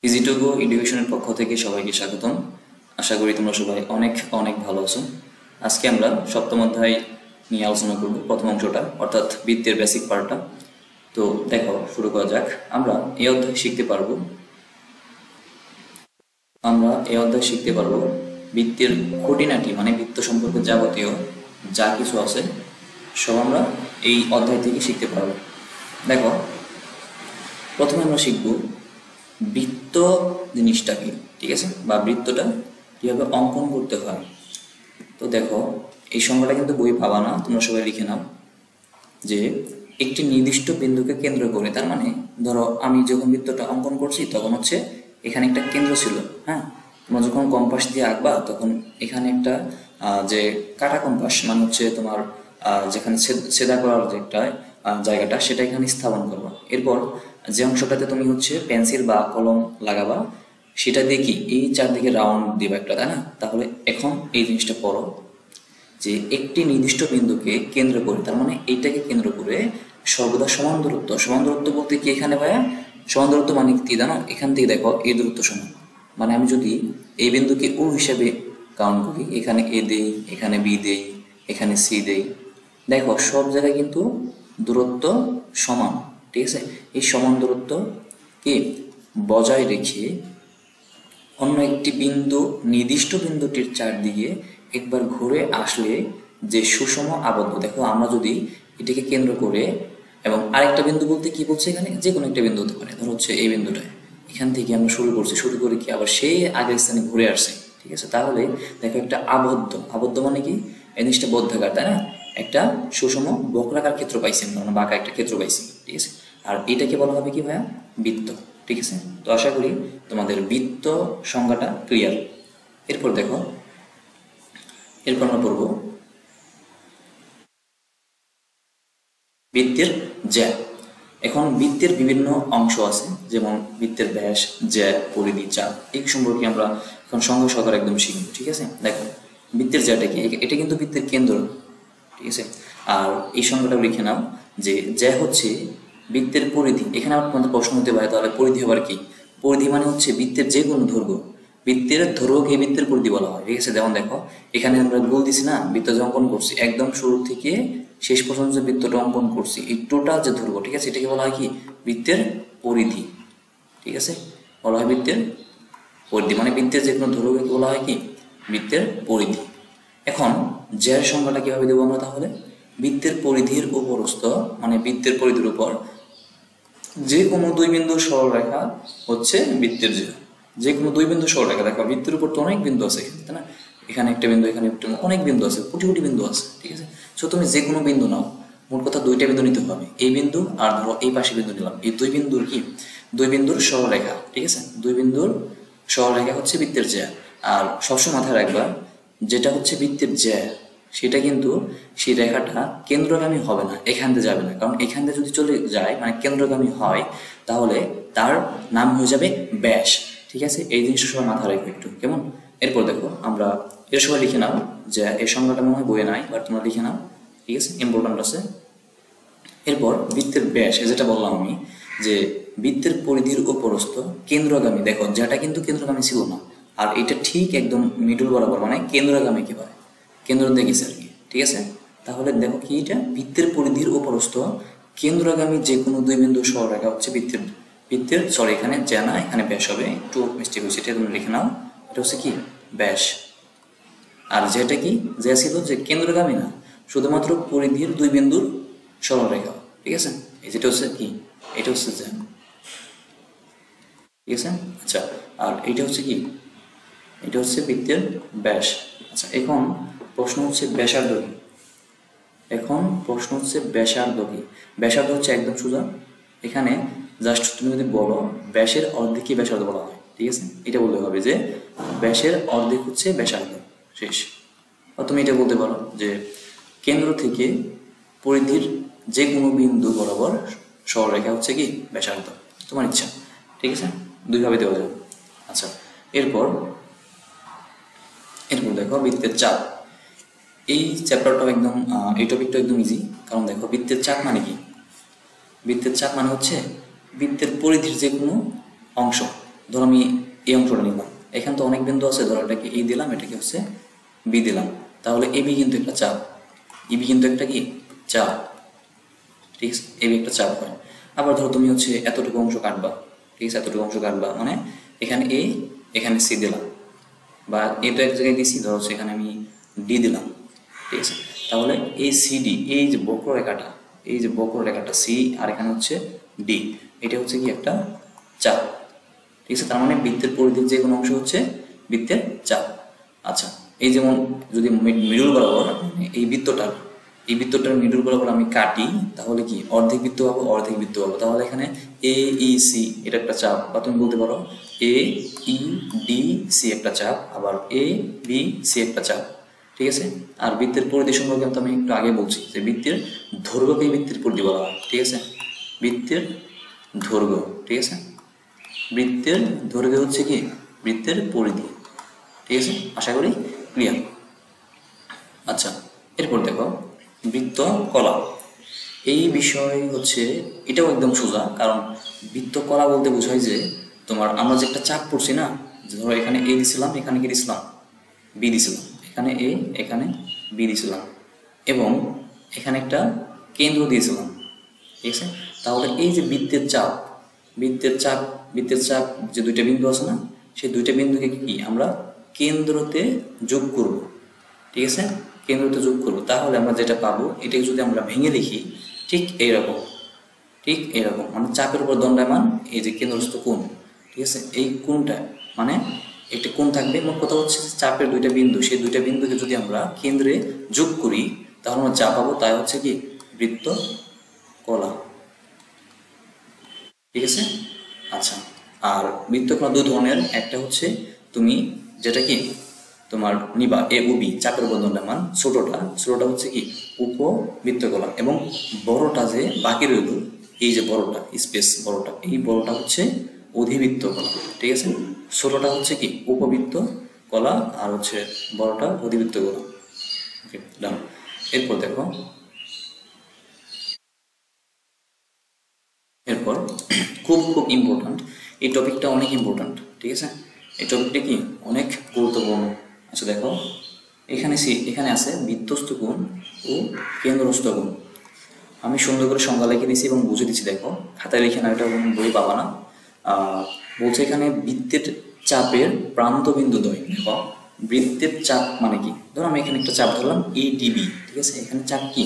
ইজি2গো এডুকেশনের পক্ষ থেকে সবাইকে স্বাগতম। আশা করি তোমরা সবাই অনেক অনেক ভালো আছো। আজকে আমরা সপ্তম অধ্যায় নিয়ে আলোচনা করব, প্রথম অংশটা অর্থাৎ বৃত্তের বেসিক পার্টটা। তো দেখো, শুরু করা যাক। আমরা এই অধ্যায় শিখতে পারবো বৃত্তের খুঁটিনাটি, মানে বৃত্ত সম্পর্কে যাবতীয় যা কিছু আছে সব আমরা এই অধ্যায় থেকে শিখতে পারবো। দেখো, প্রথমে আমরা শিখব বৃত্ত জিনিসটা কি, ঠিক আছে, বা বৃত্তটা কীভাবে অঙ্কন করতে হয়। তো দেখো, এই সংজ্ঞাটা কিন্তু বই পাবা না, তোমরা সবাই লিখে নাও যে একটি নির্দিষ্ট বিন্দুকে কেন্দ্র করে, তার মানে ধরো আমি যখন বৃত্তটা অঙ্কন করছি তখন হচ্ছে এখানে একটা কেন্দ্র ছিল। হ্যাঁ, তোমরা যখন কম্পাস দিয়ে আঁকবা তখন এখানে একটা যে কাটা কম্পাস, মানে হচ্ছে তোমার যেখানে ছেদা করার যে একটা জায়গাটা, সেটা এখানে স্থাপন করবা। এরপর যে অংশটাতে তুমি হচ্ছে পেন্সিল বা কলম লাগাবা সেটা দিয়ে কি এই চারদিকে রাউন্ড দিবা একটা, তাই না? তাহলে এখন এই জিনিসটা পড়ো যে একটি নির্দিষ্ট বিন্দুকে কেন্দ্র করে, তার মানে এইটাকে কেন্দ্র করে সর্বদা সমান দূরত্ব বলতে কি এখানে ভাইয়া সমান দূরত্ব মানে কি জানো? এখান থেকে দেখো এই দূরত্ব সমান, মানে আমি যদি এই বিন্দুকে ও হিসাবে কাউন্ট করি, এখানে এ দেই, এখানে বি দেই, এখানে সি দেই, দেখো সব জায়গায় কিন্তু দূরত্ব সমান, ঠিক আছে? এই সমান দূরত্বকে বজায় রেখে অন্য একটি বিন্দু নির্দিষ্ট বিন্দুটির চারদিকে একবার ঘুরে আসলে যে সুষম আবদ্ধ, দেখো আমরা যদি এটাকে কেন্দ্র করে এবং আরেকটা বিন্দু বলতে কি বলছে, এখানে যে কোনো একটা বিন্দু হতে পারে, ধরো হচ্ছে এই বিন্দুটায় এখান থেকে আমরা শুরু করে কি আবার সেই আগের স্থানে ঘুরে আসছে, ঠিক আছে? তাহলে দেখো একটা আবদ্ধ মানে কি এই জিনিসটা বদ্ধাকার, তাই না? একটা সুষম বক্রাকার ক্ষেত্র পাইছি আমরা, মানে বাঁকা একটা ক্ষেত্র পাইছি, ঠিক আছে? আর এটাকে বলা হবে কি ভাইয়া? বৃত্ত, ঠিক আছে? তো আশা করি তোমাদের বৃত্ত সংজ্ঞাটা ক্লিয়ার। এরপর দেখো, এরপর আমরা পড়ব বৃত্তের জ্যা। এখন বৃত্তের বিভিন্ন অংশ আছে, যেমন বৃত্তের ব্যাস, জ্যা, পরিধি, চাপ, এই সম্পর্কে আমরা এখন সংজ্ঞা সহকারে একদম শিখব, ঠিক আছে? দেখো, বৃত্তের জ্যাটা কি? এটা কিন্তু বৃত্তের কেন্দ্র, ঠিক আছে? আর এই সংজ্ঞাটা লিখে নাও যে জ্যা হচ্ছে বৃত্তের পরিধি। এখানে আমার তোমাদের প্রশ্ন হতে পারে, তাহলে পরিধি আবার কি? পরিধি মানে হচ্ছে বৃত্তের যে কোনো দৈর্ঘ্য, বৃত্তের দৈর্ঘ্যকে বৃত্তের পরিধি বলা হয়, ঠিক আছে? যেমন দেখো, এখানে আমরা গোল দিছি না, বৃত্ত যে অঙ্কন করছি একদম শুরু থেকে শেষ পর্যন্ত যে বৃত্তটা অঙ্কন করছি, এই টোটাল যে দৈর্ঘ্য, ঠিক আছে, এটাকে বলা হয় কি? বৃত্তের পরিধি, ঠিক আছে? বলা হয় বৃত্তের পরিধি, মানে বৃত্তের যে কোনো দৈর্ঘ্যকে বলা হয় কি? বৃত্তের পরিধি। এখন জ্যার সংজ্ঞাটা কিভাবে দেবো আমরা? তাহলে বৃত্তের পরিধির উপরস্থ, মানে বৃত্তের পরিধির উপর যে কোনো দুই বিন্দু সরলরেখা হচ্ছে বৃত্তের জ্যা। যে কোনো দুই বিন্দু সরলরেখা, দেখো বৃত্তের উপর তো অনেক বিন্দু আছে এখানে, তাই না? এখানে একটা বিন্দু, এখানে একটা, অনেক বিন্দু আছে, কোটি কোটি বিন্দু আছে, ঠিক আছে? সো তুমি যে কোনো বিন্দু নাও, মোট কথা দুইটা বিন্দু নিতে হবে, এই বিন্দু আর ধরো এই পাশে বিন্দু নিলাম, এই দুই বিন্দুর কি? দুই বিন্দুর সরলরেখা, ঠিক আছে? দুই বিন্দুর সরলরেখা হচ্ছে বৃত্তের জ্যা। আর সবসময় মাথায় রাখবা, যেটা হচ্ছে বৃত্তের জ্যা সেটা কিন্তু সেই রেখাটা কেন্দ্রগামী হবে না, এখান দিয়ে যাবে না, কারণ এখান দিয়ে যদি চলে যায় মানে কেন্দ্রগামী হয়, তাহলে তার নাম হয়ে যাবে ব্যাস, ঠিক আছে? এই জিনিসটা সবাই মাথায় রাখবে একটু, কেমন? এরপর দেখো, আমরা এর সবাই লিখে নাও যে এই সংজ্ঞাটা মনে হয় বইয়ে নাই, বাট তোমরা লিখে নাও, ঠিক আছে? ইম্পর্টেন্ট আছে। এরপর বৃত্তের ব্যাস, যেটা বললাম আমি যে বৃত্তের পরিধির উপরস্থ কেন্দ্রগামী, দেখো যেটা কিন্তু কেন্দ্রগামী ছিল না, আর এটা ঠিক একদম মিডল বরাবর, মানে কেন্দ্রগামী একেবারে কেন্দ্র দেখেছে আর কি, ঠিক আছে? তাহলে দেখো কি, এটা বৃত্তের পরিধির উপরস্থ কেন্দ্রগামী যে কোনো দুই বিন্দু সরলরেখা হচ্ছে বৃত্তের সরি, এখানে জ্যা না, এখানে ব্যাস হবে, একটু মিস্টেক হয়েছে, এটা তুমি লিখে নাও, এটা হচ্ছে কি? ব্যাস। আর যেটা কি? জ্যা ছিল যে কেন্দ্রগামী না, শুধুমাত্র পরিধির দুই বিন্দুর সরলরেখা, ঠিক আছে? এই যেটা হচ্ছে কি? এটা হচ্ছে জ্যা, ঠিক আছে? আচ্ছা, আর এইটা হচ্ছে কি? এটা হচ্ছে বৃত্তের ব্যাস। আচ্ছা, এখন প্রশ্ন হচ্ছে ব্যাসার্ধ কি? ব্যাসার্ধ কি? ব্যাসার্ধ হচ্ছে একদম সোজা, এখানে জাস্ট তুমি যদি বলো ব্যাসের অর্ধেককে ব্যাসার্ধ বলা হয়, ঠিক আছে? এটা বলতে হবে যে ব্যাসের অর্ধেক হচ্ছে ব্যাসার্ধ, শেষ। বা তুমি এটা বলতে পারো যে কেন্দ্র থেকে পরিধির যে কোনো বিন্দু বরাবর সরলরেখা হচ্ছে কি? ব্যাসার্ধ, তোমার ইচ্ছা, ঠিক আছে? দুইভাবে দেওয়া যাবে। আচ্ছা, এরপর দেখো বৃত্তের চাপ। এই চ্যাপ্টারটাও একদম, এই টপিকটা একদম ইজি, কারণ দেখো বৃত্তের চাপ মানে কি? বৃত্তের চাপ মানে হচ্ছে বৃত্তের পরিধির যে কোনো অংশ, ধরো আমি এই অংশটা নিলাম, এখানে তো অনেক বিন্দু আছে, ধরো এটাকে এই দিলাম, এটাকে হচ্ছে বি দিলাম, তাহলে এবি কিন্তু একটা চাপ, ইবি কিন্তু একটা কি চাপ, ঠিক আছে, এবি একটা চাপ হয়। আবার ধরো তুমি হচ্ছে এতটুকু অংশ কাটবা, ঠিক আছে, এতটুকু অংশ কাটবা মানে এখানে এ, এখানে সি দিলাম, বা এটা এক জায়গায় দিছি, ধরো সেখানে আমি ডি দিলাম, ঠিক আছে, তাহলে এই সিডি, এই যে বক্ররেখাটা, এই যে বক্ররেখাটা সি আর এখানে হচ্ছে ডি, এটা হচ্ছে কি একটা চাপ, ঠিক আছে, তার মানে বৃত্তের পরিধির যে কোনো অংশ হচ্ছে বৃত্তের চাপ। আচ্ছা, এই যেমন যদি মিডল বরাবর এই বৃত্তটার মিডল বরাবর আমি কাটি, তাহলে কি অর্ধেক বৃত্ত পাবো, অর্ধেক বৃত্ত পাবো, তাহলে এখানে এ ই সি এটা একটা চাপ, বা তুমি বলতে পারো এ ই ডি সি একটা চাপ, আবার এ বি সি একটা চাপ, ঠিক আছে। আর বৃত্তের পরিধি সম্পর্কে আমি একটু আগে বলছি যে বৃত্তের দৈর্ঘ্যকেই বৃত্তের পরিধি বলা হয়, ঠিক আছে, বৃত্তের দৈর্ঘ্য, ঠিক আছে, বৃত্তের দৈর্ঘ্য হচ্ছে কি বৃত্তের পরিধি, ঠিক আছে, আশা করি ক্লিয়ার। আচ্ছা, এরপর দেখো বৃত্ত কলা, এই বিষয় হচ্ছে এটাও একদম সোজা, কারণ বৃত্ত কলা বলতে বোঝায় যে তোমার আমরা যে একটা চাপ পড়ছি না, যে ধরো এখানে এ দিছিলাম, এখানে কি দিছিলাম বি দিছিলাম, এখানে এ, এখানে বি দিছিলাম, এবং এখানে একটা কেন্দ্র দিয়েছিলাম, ঠিক আছে, তাহলে এই যে বৃত্তের চাপ যে দুইটা বিন্দু আছে না, সেই দুইটা বিন্দুকে কি আমরা কেন্দ্রতে যোগ করব, ঠিক আছে, কেন্দ্রতে যোগ করব, তাহলে আমরা যেটা পাবো এটাকে যদি আমরা ভেঙে লিখি ঠিক এইরকম, মানে চাপের উপর দণ্ডায়মান এই যে কেন্দ্রস্থ কোণ, ঠিক আছে, এই কোণটা মানে একটা কোণ থাকবে, মোট কথা হচ্ছে চাপের দুইটা বিন্দু, সেই দুইটা বিন্দুকে যদি আমরা কেন্দ্রে যোগ করি তাহলে আমরা যা পাবো তাই হচ্ছে কি বৃত্ত কলা, ঠিক আছে। আচ্ছা, আর বৃত্তকলা দুই ধরনের, একটা হচ্ছে তুমি যেটা কি তোমার নিবা এ ও বি চাপের উপর দণ্ডায়মান, ছোটটা হচ্ছে কি উপবৃত্তকলা, এবং বড়টা যে বাকি রইল, এই যে বড়টা স্পেস বড়টা, এই বড়টা হচ্ছে অধিবৃত্তকলা, ঠিক আছে, ছোটটা হচ্ছে কি উপবৃত্ত কলা, আর হচ্ছে বড়টা অধিবৃত্তকলা। ওকে, ডান। এরপর দেখো, এরপর খুব খুব ইম্পর্ট্যান্ট, এই টপিকটা অনেক ইম্পর্ট্যান্ট, ঠিক আছে, এই টপিকটা কি অনেক গুরুত্বপূর্ণ। আচ্ছা দেখো, এখানে আছে বৃত্তস্থ কোণ ও কেন্দ্রস্থ কোণ, আমি সুন্দর করে সংজ্ঞা লিখে দিয়েছি এবং বুঝে দিচ্ছি, দেখো খাতায় লিখে না, এটা বই পাবা না। বলছে এখানে বৃত্তের চাপের প্রান্তবিন্দু দ্বয়, দেখো বৃত্তের চাপ মানে কি, ধরো আমি এখানে একটা চাপ ধরলাম এ ডি বি, ঠিক আছে, এখানে চাপ কি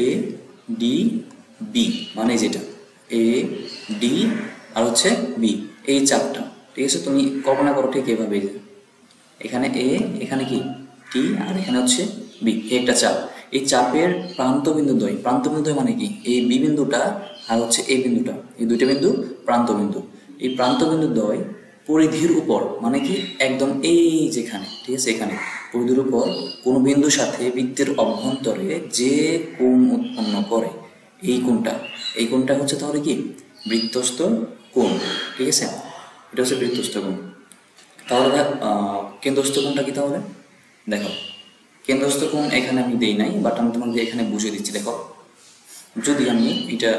এ ডি বি, মানে যেটা এ ডি আর হচ্ছে বি, এই চাপটা, ঠিক আছে, তুমি কল্পনা করো ঠিক এভাবে, এখানে এ, এখানে কি টি, আর এখানে হচ্ছে বি, একটা চাপ, এই চাপের প্রান্তবিন্দু দ্বয় মানে কি এই বি বিন্দুটা আর হচ্ছে এই বিন্দুটা, এই দুইটা বিন্দু প্রান্তবিন্দু, এই প্রান্তবিন্দু দ্বয় পরিধির উপর মানে কি একদম এই যেখানে, ঠিক আছে, এখানে পরিধির উপর কোনো বিন্দুর সাথে বৃত্তের অভ্যন্তরে যে কোণ উৎপন্ন করে এই কোণটা হচ্ছে তাহলে কি বৃত্তস্থ কোণ, ঠিক আছে, এটা হচ্ছে বৃত্তস্থ কোণ। তাহলে কেন্দ্রস্থ কোণটা কি, তাহলে দেখো কেন্দ্রস্থ কোণ এখানে আমি দেই নাই, বাট আমি তোমাকে এখানে বুঝিয়ে দিচ্ছি। দেখো যদি আমি এটা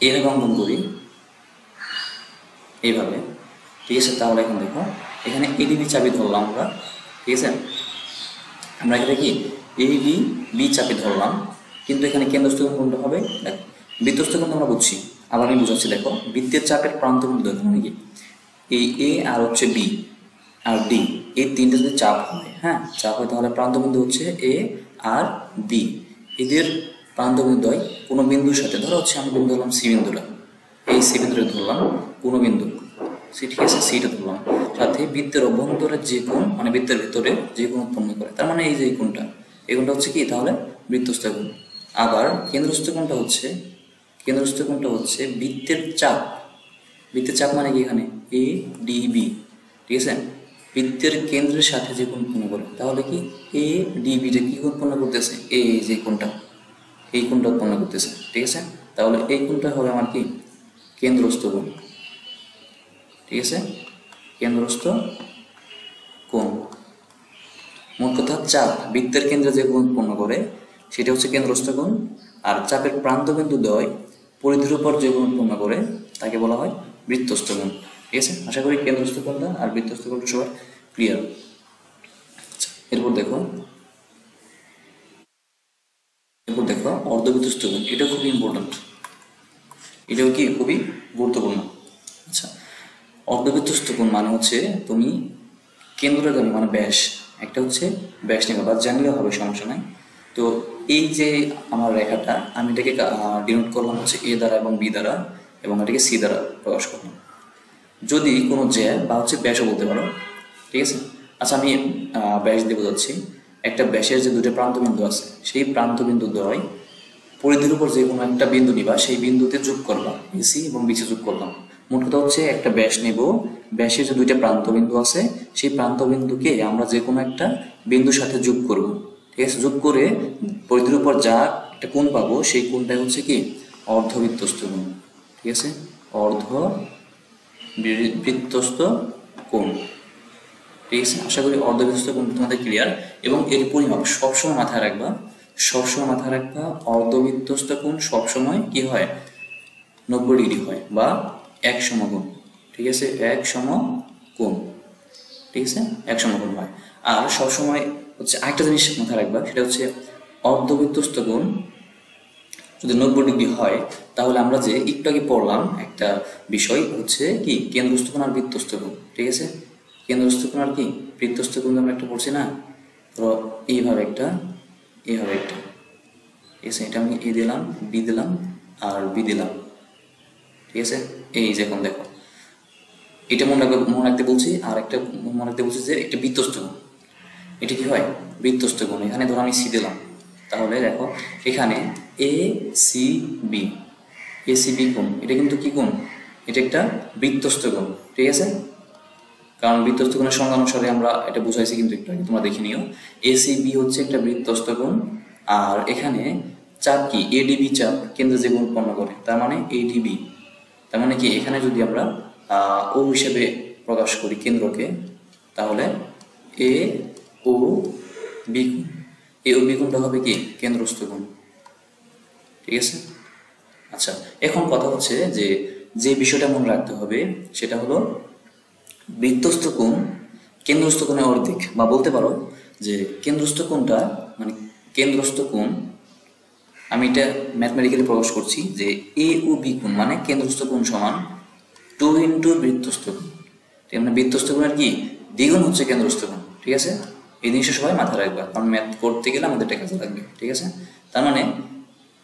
এভাবে অঙ্কন করি এইভাবে, ঠিক আছে, তাহলে এখন দেখো এখানে এডিবি চাপি ধরলাম আমরা, ঠিক আছে, আমরা এখানে কি এডি বি চাপি ধরলাম, কিন্তু এখানে কেন্দ্রস্থ কোণ কোনটা হবে, দেখো বৃত্তস্থ কোণ আমরা বুঝছি, আবার আমি বুঝাচ্ছি, দেখো বৃত্তের চাপের প্রান্তবিন্দু মানে কি এই এ আর হচ্ছে বি আর ডি, এই তিনটে যদি চাপ হয়, হ্যাঁ চাপ হয়, তাহলে প্রান্তবিন্দু হচ্ছে এ আর বি, এদের প্রান্তবিন্দু দ্বয় কোনো বিন্দুর সাথে, ধরো হচ্ছে আমি বিন্দু ধরলাম সি বিন্দুটা, এই সি বিন্দুটা ধরলাম কোনো বিন্দু সি, ঠিক আছে, সিটা ধরলাম, সাথে বৃত্তের অভ্যন্তরে যে কোণ মানে বৃত্তের ভেতরে যে কোণ উৎপন্ন করে, তার মানে এই যে এই কোণটা হচ্ছে কি তাহলে বৃত্তস্থ কোণ। আবার কেন্দ্রস্থ কোণটা হচ্ছে বৃত্তের চাপ মানে কি এখানে এ ডি বি, ঠিক আছে, বৃত্তের কেন্দ্রের সাথে যে কোণ উৎপন্ন করে, তাহলে কি এ ডি বিটা কি উৎপন্ন করতেছে, এই যে কোণটা উৎপন্ন করতেছে, ঠিক আছে, তাহলে এই কোণটা হবে আমার কি কেন্দ্রস্থ কোণ, ঠিক আছে, কেন্দ্রস্থ কোণ। মোট কথা চাপ বৃত্তের কেন্দ্রে যে কোণ উৎপন্ন করে সেটা হচ্ছে কেন্দ্রস্থ কোণ, আর চাপের প্রান্তবিন্দু দ্বয় পরিধির উপর যে কোণ উৎপন্ন করে তাকে বলা হয় বৃত্তস্থ কোণ। ঠিক আছে, আশা করি কেন্দ্রস্থ কোণটা আর বৃত্তস্থ কোণটা সবার ক্লিয়ার। এরপর দেখো অর্ধবৃত্তস্থ কোণ, এটা খুবই ইম্পর্টেন্ট, এটাও কি খুবই গুরুত্বপূর্ণ। আচ্ছা, অর্ধবৃত্তস্থ কোণ মানে হচ্ছে তুমি কেন্দ্রগামী মানে ব্যাস, একটা হচ্ছে ব্যাস নেবে বা জানলেও হবে, সমস্যা নাই। তো এই যে আমার রেখাটা, আমি এটাকে ডিনোট করলাম হচ্ছে এ দ্বারা এবং বি দ্বারা, এবং এটাকে সি দ্বারা প্রকাশ করলাম। যদি কোনো জ্যা বা হচ্ছে ব্যাসও বলতে পারো, ঠিক আছে। আচ্ছা, আমি ব্যাস দিয়ে বোঝাচ্ছি। একটা ব্যাসের যে দুটো প্রান্তবিন্দু আছে, সেই প্রান্তবিন্দু দ্বয় পরিধির উপর যে কোনো একটা বিন্দু নিবা, সেই বিন্দুতে যোগ করলাম, এসি এবং বিসি যোগ করলাম। মোট কথা হচ্ছে একটা ব্যাস নেব, ব্যাসের যে দুইটা প্রান্তবিন্দু আছে, সেই প্রান্তবিন্দুকে আমরা যে কোনো একটা বিন্দুর সাথে যোগ করব, ঠিক আছে। যোগ করে পরিধির উপর যা একটা কোণ পাবো, সেই কোণটাই হচ্ছে কি অর্ধবৃত্তস্থ কোণ, ঠিক আছে, অর্ধবৃত্তস্থ কোণ, ঠিক আছে। আশা করি অর্ধবৃত্তস্থ কোণ তোমাদের ক্লিয়ার। এবং এর পরিমাপ সবসময় মাথায় রাখবা, অর্ধবৃত্তস্থ কোণ সবসময় কি হয়, 90 ডিগ্রি হয় বা এক সমকোণ, ঠিক আছে, এক সমকোণ, ঠিক আছে, এক সমকোণ হয়। আর সবসময় হচ্ছে আরেকটা জিনিস মাথায় রাখবা, সেটা হচ্ছে অর্ধবৃত্তস্থ কোণ যদি 90 ডিগ্রি হয়, তাহলে আমরা যে একটু আগে পড়লাম একটা বিষয় হচ্ছে কি কেন্দ্রস্থ কোণ আর বৃত্তস্থ কোণ, ঠিক আছে। কেন্দ্রস্থ কোণ আর কি বৃত্তস্থ কোণ আমরা একটা পড়ছি না, তো এইভাবে একটা, এইভাবে একটা, ঠিক আছে। এটা আমি এ দিলাম, বি দিলাম আর বি দিলাম, ঠিক আছে। এই যে এখন দেখো, এটা মনে রাখতে বলছি, আর একটা মনে রাখতে বলছি যে একটা বৃত্তস্থ কোণ, এটা কি হয় বৃত্তস্থ কোণ। এখানে ধরো আমি সি দিলাম, তাহলে দেখো এখানে A C B, A C B কোণ, এটা কিন্তু কি কোণ, এটা একটা বৃত্তস্থ কোণ, ঠিক আছে। কারণ বৃত্তস্থ কোণের সংজ্ঞা অনুসারে আমরা এটা বুঝাইছি, কিন্তু একটু আগে তোমরা দেখে নিও। এ সি বি হচ্ছে একটা বৃত্তস্থ কোণ, আর এখানে চাপ কি এডিবি চাপ কেন্দ্রে যে কোণ উৎপন্ন করে, তার মানে এডিবি, তার মানে কি এখানে যদি আমরা ও হিসেবে প্রকাশ করি কেন্দ্রকে, তাহলে এ ও বি কোণ, এ ও বি কোণটা হবে কি কেন্দ্রস্থ কোণ, ঠিক আছে। আচ্ছা, এখন কথা হচ্ছে যে যে বিষয়টা মনে রাখতে হবে সেটা হলো বৃত্তস্থ কোণ কেন্দ্রস্থ কোণের অর্ধেক, বা বলতে পারো যে কেন্দ্রস্থ কোণটা মানে কেন্দ্রস্থ কোণ, আমি এটা ম্যাথমেটিক্যালি প্রকাশ করছি যে এ ও বি কোণ মানে কেন্দ্রস্থ কোণ সমান 2 ইন্টু বৃত্তস্থ কোণ, ঠিক আছে। বৃত্তস্থ কোণের কি দ্বিগুণ হচ্ছে কেন্দ্রস্থ কোণ, ঠিক আছে। এই জিনিসটা সবাই মাথায় রাখবা, কারণ ম্যাথ করতে গেলে আমাদের এটা কাজে লাগবে, ঠিক আছে। তার মানে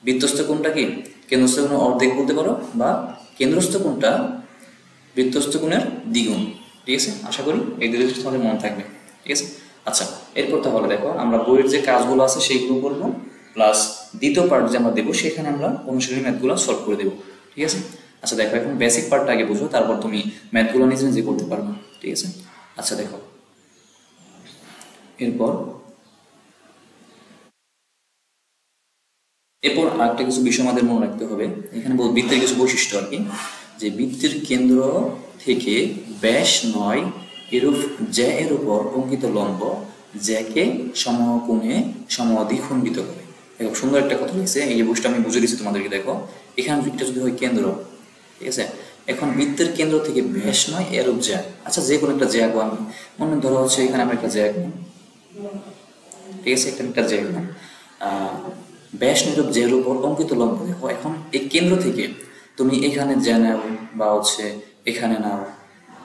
বৃত্তস্থ কোণটা কি কেন্দ্রস্থ কোণের অর্ধেক বলতে পারো, বা কেন্দ্রস্থ কোণটা বৃত্তস্থ কোণের দ্বিগুণ, ঠিক আছে। আশা করি এই দুটো জিনিস তোমাদের মনে থাকবে, ঠিক আছে। আচ্ছা, এরপর তাহলে দেখো আমরা বইয়ের যে কাজগুলো আছে সেইগুলো করবো, প্লাস দ্বিতীয় পার্ট যে আমরা দেবো সেখানে আমরা অনুশীলনী ম্যাথগুলো সলভ করে দেবো, ঠিক আছে। আচ্ছা দেখো, এখন বেসিক পার্টটা আগে বুঝো, তারপর তুমি ম্যাথগুলো নিজে নিজে করতে পারবে, ঠিক আছে। আচ্ছা দেখো, এরপর আরেকটা কিছু বিষয় আমাদের মনে রাখতে হবে। এখানে বৃত্তের কিছু বৈশিষ্ট্য আর কি, যে বৃত্তের কেন্দ্র থেকে ব্যাস 9 এরূপ জ্যা এর উপর অঙ্কিত লম্ব জ্যাকে সমকোণে সমদ্বিখণ্ডিত করে। দেখো সুন্দর একটা কথা লিখছে, এই যে বৈশিষ্ট্য আমি বুঝে দিচ্ছি তোমাদেরকে। দেখো এখানে এটা যদি হয় কেন্দ্র, ঠিক আছে। এখন বৃত্তের কেন্দ্র থেকে ব্যাস 9 এরূপ জ্যা, আচ্ছা যে কোনো একটা জ্যা আঁকবো আমি, মনে ধরো হচ্ছে এখানে আমরা একটা জ্যা আঁকবো, ঠিক আছে, একটা জ্যা আঁকলাম, ব্যাস নিরূপ জ্যার উপর অঙ্কিত লম্ব। দেখো এখন এই কেন্দ্র থেকে তুমি এখানে জ্যা নাও বা হচ্ছে এখানে নাও,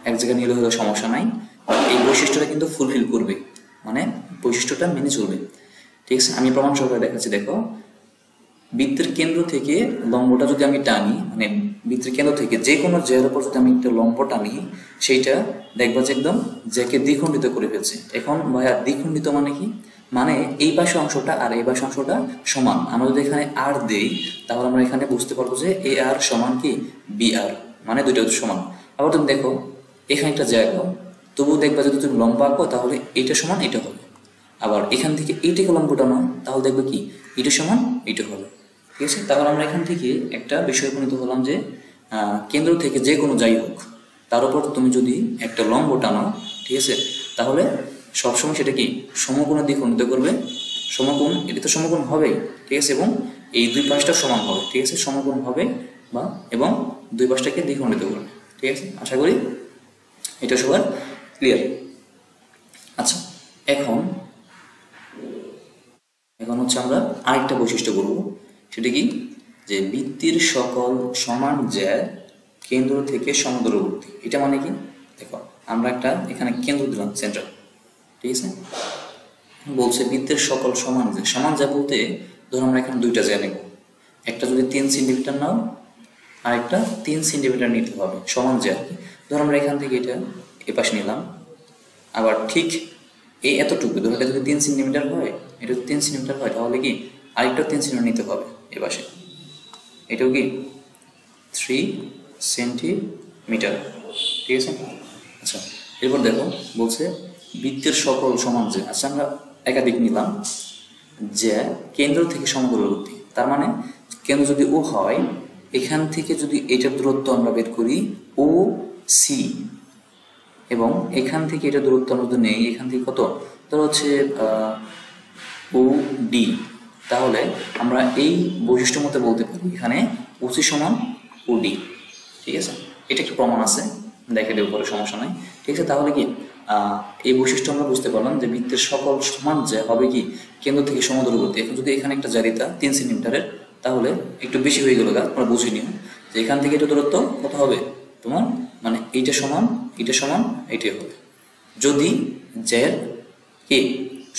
এক জায়গায় নিলে হলেও সমস্যা নাই, এই বৈশিষ্ট্যটা কিন্তু ফুলফিল করবে, মানে বৈশিষ্ট্যটা মেনে চলবে, ঠিক আছে। আমি প্রমাণ সহকারে দেখাচ্ছি। দেখো বৃত্তের কেন্দ্র থেকে লম্বটা যদি আমি টানি, মানে বৃত্তের কেন্দ্র থেকে যে কোনো জ্যার উপর যদি আমি একটা লম্ব টানি, সেইটা দেখবা যে একদম জ্যাকে দ্বিখণ্ডিত করে ফেলছে। এখন ভাইয়া দ্বিখণ্ডিত মানে কি, মানে এই পাশে অংশটা আর এই পাশে অংশটা সমান। আমরা যদি এখানে আর দেই, তাহলে আমরা এখানে বুঝতে পারবো যে এ আর সমান কি বি আর, মানে দুইটা সমান। আবার তুমি দেখো এখানে একটা জায়গা, তবুও দেখবা যদি তুমি লম্ব আঁকো তাহলে এইটা সমান এটা হবে। আবার এখান থেকে এইটাকে লম্বটা নাও, তাহলে দেখবে কি এটা সমান এটা হবে, ঠিক আছে। তাহলে আমরা এখান থেকে একটা বিষয় উপনীত হলাম যে কেন্দ্র থেকে যে কোনো যাই হোক তার উপর তুমি যদি একটা লম্ব টানো, ঠিক আছে, তাহলে সবসময় সেটা কি সমকোণের দিকে উন্নীত করবে। সমকোণ, এটা তো সমকোণ হবেই, ঠিক আছে, এবং এই দুই পাশটা সমান হবে, ঠিক আছে, সমকোণ হবে বা এবং দুই পাশটাকে দ্বিখণ্ডিত করবে, ঠিক আছে। আশা করি এটা সবার ক্লিয়ার? আচ্ছা, এখন এখন হচ্ছে আমরা আরেকটা বৈশিষ্ট্য বলবো, সেটা কি, যে বৃত্তের সকল সমান জ্যা কেন্দ্র থেকে সমদূরবর্তী। এটা মানে কি, দেখো আমরা একটা এখানে কেন্দ্র দিলাম, সেন্টার, ঠিক আছে। বলছে বৃত্তের সকল সমান জ্যা, সমান জ্যা বলতে ধরো আমরা এখানে দুইটা জ্যা নেব, একটা যদি 3 সেন্টিমিটার নাও আর একটা 3 সেন্টিমিটার নিতে হবে, সমান জ্যা। ধরো আমরা এখান থেকে এটা এপাশে নিলাম, আবার ঠিক এই এতটুকু ধরো এটা যদি 3 সেন্টিমিটার হয়, এটা যদি 3 সেন্টিমিটার হয়, তাহলে কি আরেকটা 3 সেন্টিমিটার নিতে হবে এপাশে, এটাও কি 3 সেন্টিমিটার, ঠিক আছে। আচ্ছা, এরপর দেখো বলছে বৃত্তের সকল সমান জ্যা। আচ্ছা, আমরা একাধিক নিলাম, জ্যা কেন্দ্র থেকে সমদূরবর্তী, তার মানে কেন্দ্র যদি ও হয়, এখান থেকে যদি এটার দূরত্ব আমরা বের করি ও সি, এবং এখান থেকে এটা দূরত্ব আমরা যদি নেই, এখান থেকে কত, ধরো হচ্ছে ও ডি, তাহলে আমরা এই বৈশিষ্ট্য মতে বলতে পারি এখানে ওসি সমান ও ডি, ঠিক আছে। এটা একটু প্রমাণ আছে, দেখে দেবো পরে, সমস্যা নাই, ঠিক আছে। তাহলে কি এই বৈশিষ্ট্য আমরা বুঝতে পারলাম যে বৃত্তের সকল সমান জ্যা হবে কি কেন্দ্র থেকে সমদূরবর্তী। এখন যদি এখানে একটা জ্যা দিতা 3 সেন্টিমিটারের, তাহলে একটু বেশি হয়ে গেল, তোমরা বুঝে নিও যে এখান থেকে এটা দূরত্ব কত হবে তোমার, মানে এইটা সমান এইটা সমান এইটাই হবে, যদি জ্যার কে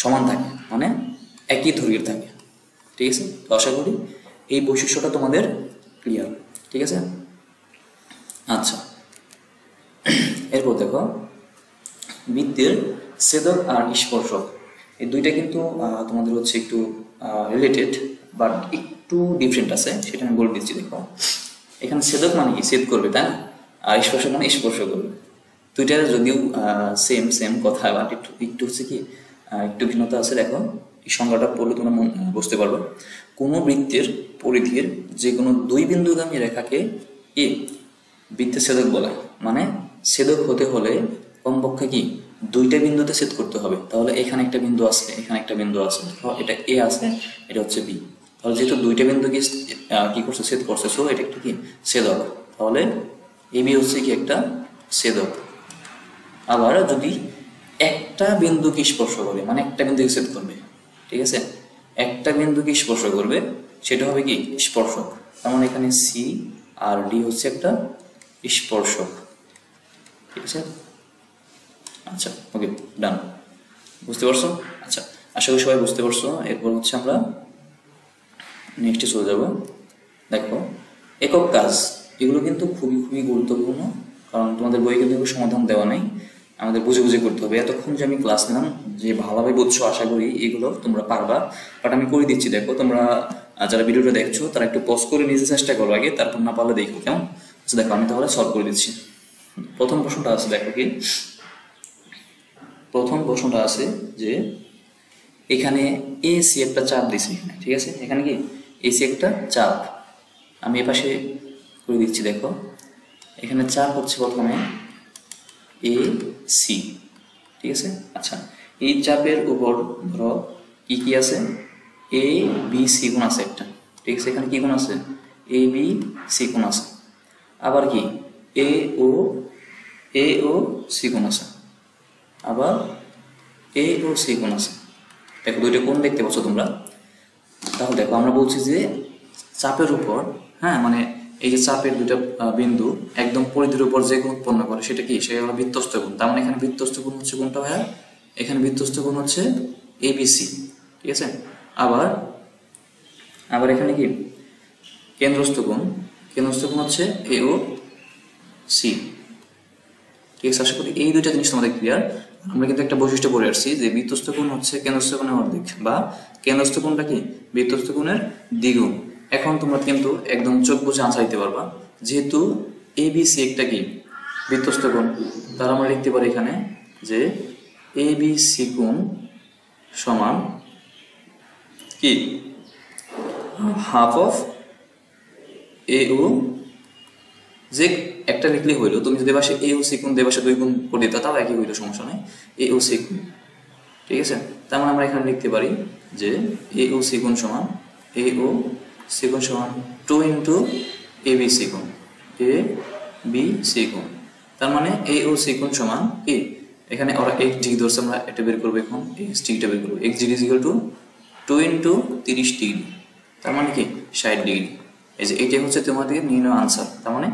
সমান থাকে, মানে একই দৈর্ঘ্যের থাকে, ঠিক আছে। তো আশা করি এই বৈশিষ্ট্যটা তোমাদের ক্লিয়ার, ঠিক আছে। আচ্ছা, এরপর দেখো বৃত্তের ছেদক আর স্পর্শক, এই দুইটা কিন্তু তোমাদের হচ্ছে একটু রিলেটেড, বাট একটু ডিফারেন্ট আছে, সেটা আমি বলে দিচ্ছি। দেখো এখানে ছেদক মানে কি, ছেদ করবে, তাই না, আর স্পর্শক মানে স্পর্শ করবে। দুইটা যদিও সেম সেম কথা, বাট একটু একটু হচ্ছে কি একটু ভিন্নতা আছে। দেখো এই সংজ্ঞাটা পড়লে তোমরা বুঝতে পারবে। কোনো বৃত্তের পরিধির যে কোনো দুই বিন্দুগামী রেখাকে কি বৃত্তের ছেদক বলা, মানে ছেদক হতে হলে কমপক্ষে কি দুইটা বিন্দুতে ছেদ করতে হবে। তাহলে এখানে একটা বিন্দু আছে, এখানে একটা বিন্দু আছে, এটা এ আছে, এটা হচ্ছে বি, তাহলে যেহেতু দুইটা বিন্দু কি করছে, ছেদ করছে, সো এটা একটা কি ছেদক, তাহলে এ বি হচ্ছে কি একটা ছেদক। আবার যদি একটা বিন্দুকে স্পর্শ করে, মানে একটা বিন্দুকে ছেদ করবে, ঠিক আছে, একটা বিন্দুকে স্পর্শ করবে, সেটা হবে কি স্পর্শক। তার মানে এখানে সি আর ডি হচ্ছে একটা স্পর্শক, ঠিক আছে। আচ্ছা, ওকে, ডান, বুঝতে পারছো? আচ্ছা, আশা করি সবাই বুঝতে পারছো। এরপর হচ্ছে আমরা নেক্সটে চলে যাব। দেখো একক কাজ, এগুলো কিন্তু খুবই খুবই গুরুত্বপূর্ণ, কারণ তোমাদের বই কিন্তু সমাধান দেওয়া নেই, আমাদের বুঝে বুঝে করতে হবে। এতক্ষণ যে আমি ক্লাস নিলাম, যে ভালোভাবে বুঝছো, আশা করি এগুলো তোমরা পারবা, বাট আমি করে দিচ্ছি। দেখো তোমরা যারা ভিডিওটা দেখছো তারা একটু পজ করে নিজে চেষ্টা করো আগে, তারপর না পারলে দেখো, কেমন? আচ্ছা দেখো, আমি তাহলে সলভ করে দিচ্ছি। প্রথম প্রশ্নটা আছে, দেখো কি প্রথম প্রশ্নটা আছে যে এখানে এসি একটা চাপ দিছে এখানে, ঠিক আছে, এখানে কি এসি একটা চাপ, আমি এপাশে করে দিচ্ছি। দেখো এখানে চাপ হচ্ছে প্রথমে এ সি, ঠিক আছে। আচ্ছা, এই চাপের উপর ধরো কি কি আছে, এ বি সি কোণ আছে একটা, ঠিক আছে, এখানে কি কোণ আছে, এ বি সি কোণ আছে, আবার কি এ ও সি কোণ আছে, আবার এ ও সি কোণ আছে। দেখো দুইটা কোণ দেখতে পাচ্ছ তোমরা। তাহলে দেখো আমরা বলছি যে চাপের উপর, হ্যাঁ, মানে এই যে চাপের দুইটা বিন্দু একদম পরিধির উপর যে কোণ উৎপন্ন করে সেটা কি, সেটা হলো বৃত্তস্থ কোণ। তার মানে এখানে বৃত্তস্থ কোণ হচ্ছে কোনটা ভাইয়া, এখানে বৃত্তস্থ কোণ হচ্ছে এবিসি, ঠিক আছে। আবার এখানে কি কেন্দ্রস্থ কোণ, কেন্দ্রস্থ কোণ হচ্ছে এ ও সি, ঠিক আছে। আশা করি এই দুইটা জিনিস তোমাদের ক্লিয়ার। আমরা কিন্তু একটা বৈশিষ্ট্য পড়ে আসছি যে বৃত্তস্থ কোণ হচ্ছে কেন্দ্রস্থ কোণের অর্ধেক, বা কেন্দ্রস্থ কোণটা কি বৃত্তস্থ কোণের দ্বিগুণ। এখন তোমরা কিন্তু একদম চোখ বুঝে আনসার দিতে পারবা, যেহেতু এবিসি একটা কি বৃত্তস্থ কোণ, তাহলে আমরা লিখতে পারি এখানে যে এবিসি কোণ সমান কি হাফ অফ এ ও, যে একটা লিখলে হইলো, তুমি যদি পাশে এ ও সি কোণ দিয়ে পাশে দুই গুণ করে দিতে তাও একই হইলো, সমস্যা নেই, এ ও সি কোণ, ঠিক আছে। তার মানে আমরা এখানে লিখতে পারি যে এ ও সি কোণ সমান 2 ইন্টু এ বি সি কোণ, এ বি সি কোণ। তার মানে এ ও সি কোণ সমান কি, এখানে ওরা x ডিগ্রি ধরছে, আমরা এটা বের করবো এখন, x ডিগ্রিটা বের করবো। x degree equal to 2 into 30 degree, তার মানে কি 60 ডিগ্রি। এই যে এটাই হচ্ছে তোমাদের নির্ণয় আনসার। তার মানে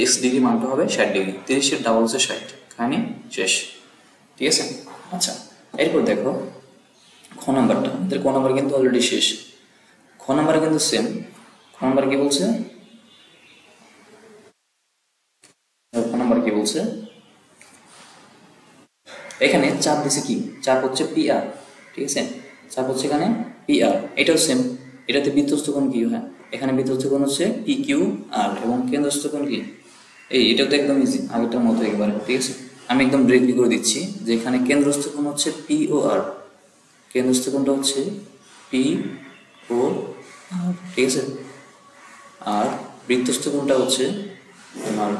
x ডিগ্রি মানটা হবে 60 ডিগ্রি, 30 এর ডাবল হচ্ছে 60। কাহিনী শেষ, ঠিক আছে। আচ্ছা, এরপর দেখো খ নাম্বারটা, আমাদের ক নাম্বার কিন্তু অলরেডি শেষ। খ নাম্বারে কিন্তু সেম। খ নাম্বার কি বলছে, খ নাম্বার কি বলছে, এখানে চাপ দিছে কি, চাপ হচ্ছে পি আর, ঠিক আছে, চাপ হচ্ছে এখানে পি আর। এটাও সেম, এটাতে বৃত্তস্থ কোণ কি হয়, এখানে বৃত্তস্থ কোণ হচ্ছে পি কিউ আর, এবং কেন্দ্রস্থ কোণ কি, এটা তো একদম ইজি, আগেরটার মতো একবারে, ঠিক আছে। আমি একদম ডিরেক্টলি করে দিচ্ছি যে এখানে কেন্দ্রস্থ কোণ হচ্ছে পি ও আর, কেন্দ্রস্থ কোণটা হচ্ছে পি ও আর, ঠিক আছে। আর বৃত্তস্থ কোণটা হচ্ছে তোমার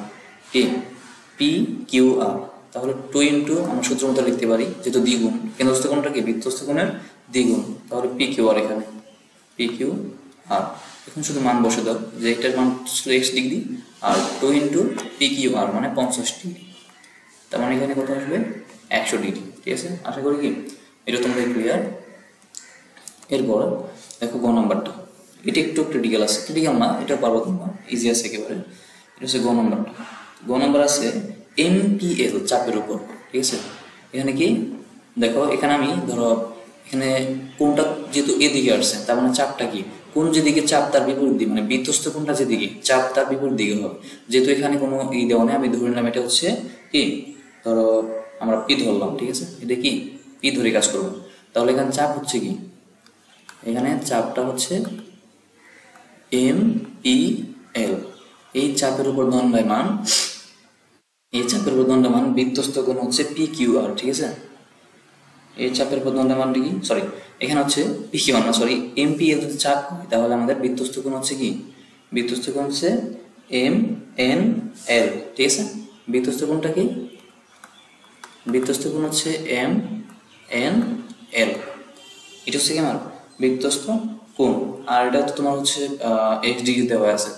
কি, পি কিউ আর। তাহলে 2 ইন্টু আমরা সূত্র মতো লিখতে পারি, যেহেতু দ্বিগুণ, কেন্দ্রস্থ কোণটা কি বৃত্তস্থ কোণের দ্বিগুণ, তাহলে পি কিউ আর, এখানে পি কিউ আর। এখন শুধু মান বসে দাও, যে এটার মান ছিল x ডিগ্রি, আর 2 ইন্টু পি কিউ আর মানে 50 ডিগ্রি, তার মানে এখানে কত আসবে 100 ডিগ্রি, ঠিক আছে। আশা করি কি এটা তোমাদের ক্লিয়ার। এরপর দেখো গ নাম্বারটা, এটা একটু ক্রিটিক্যাল আছে, ক্রিটিক্যাল না, এটা পারবো তোমরা, ইজি আছে একেবারে। এটা হচ্ছে গ নাম্বারটা। গ নাম্বার আছে এমপিএল, চাপের উপর, ঠিক আছে। এখানে কি দেখো, এখানে আমি ধরো এখানে কোনটা যেহেতু এদিকে আসছে, তার মানে চাপটা কি, কোন যেদিকে চাপ তার বিপরীত দিকে, মানে বৃত্তস্থ কোণটা যেদিকে চাপ তার বিপরীত দিকে হবে। যেহেতু এখানে কোনো এই দেওয়া নেই, আমি ধরে নিলাম এটা হচ্ছে কি, ধরো আমরা পি ধরলাম, ঠিক আছে, এটা কি পি ধরে কাজ করবো। তাহলে এখানে চাপ হচ্ছে কি, এখানে চাপটা হচ্ছে এম পি এল। এই চাপের উপর দণ্ডায়মান, এই চাপের উপর দণ্ডায়মান বৃত্তস্থ কোণ হচ্ছে পি কিউ আর, ঠিক আছে। এই চাপের উপর দণ্ডায়মানটা কি, সরি এখানে হচ্ছে পি কিউ আর না, সরি এম পি এল যদি চাপ হয়, তাহলে আমাদের বৃত্তস্থ কোণ হচ্ছে কি, বৃত্তস্থ কোণ হচ্ছে এম এন এল, ঠিক আছে। বৃত্তস্থ কোণটা কি, বৃত্তস্থ কোণ হচ্ছে এম এন এল, এটা হচ্ছে কি আমার বৃত্তস্থ কোণ। আর এটা তো তোমার হচ্ছে এক্স ডিগ্রি দেওয়া আছে,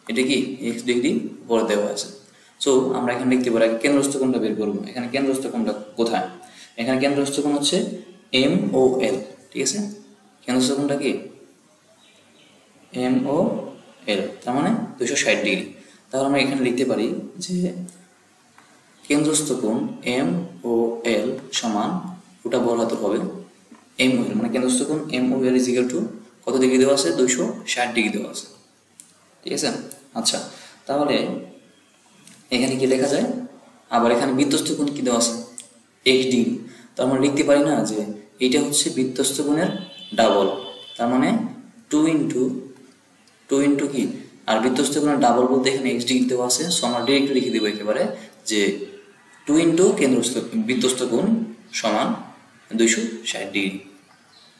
এটা কি এক্স ডিগ্রি বলে দেওয়া আছে। সো আমরা এখানে লিখতে পারি, কেন্দ্রস্থ কোণটা বের করবো। এখানে কেন্দ্রস্থ কোণটা কোথায়, এখানে কেন্দ্রস্থ কোণ হচ্ছে এম ও এল, ঠিক আছে। কেন্দ্রস্থ কোণটা কি এম ও এল, তার মানে 260 ডিগ্রি। তাহলে আমরা এখানে লিখতে পারি যে কেন্দ্রস্থ কোণ এম ও এল সমান, ওটা বড় হাতের হবে এম ও এল, মানে কেন্দ্রস্থ কোণ M O L is equal to কত ডিগ্রি দেওয়া আছে, 260 ডিগ্রি দেওয়া আছে, ঠিক আছে। আচ্ছা, তাহলে এখানে কি লেখা যায়, আবার এখানে বৃত্তস্থ কোণ কি দেওয়া আছে x ডিগ্রি, তো আমরা লিখতে পারি না যে এইটা হচ্ছে বৃত্তস্থ কোণের ডাবল, তার মানে 2 ইন্টু কি, আর বৃত্তস্থ কোণের ডাবল বলতে এখানে x ডিগ্রি দেওয়া আছে। সো আমরা ডিরেক্ট লিখে দেবো একেবারে যে 2 ইন্টু কেন্দ্রস্থ বৃত্তস্থ কোণ সমান 260 ডিগ্রি,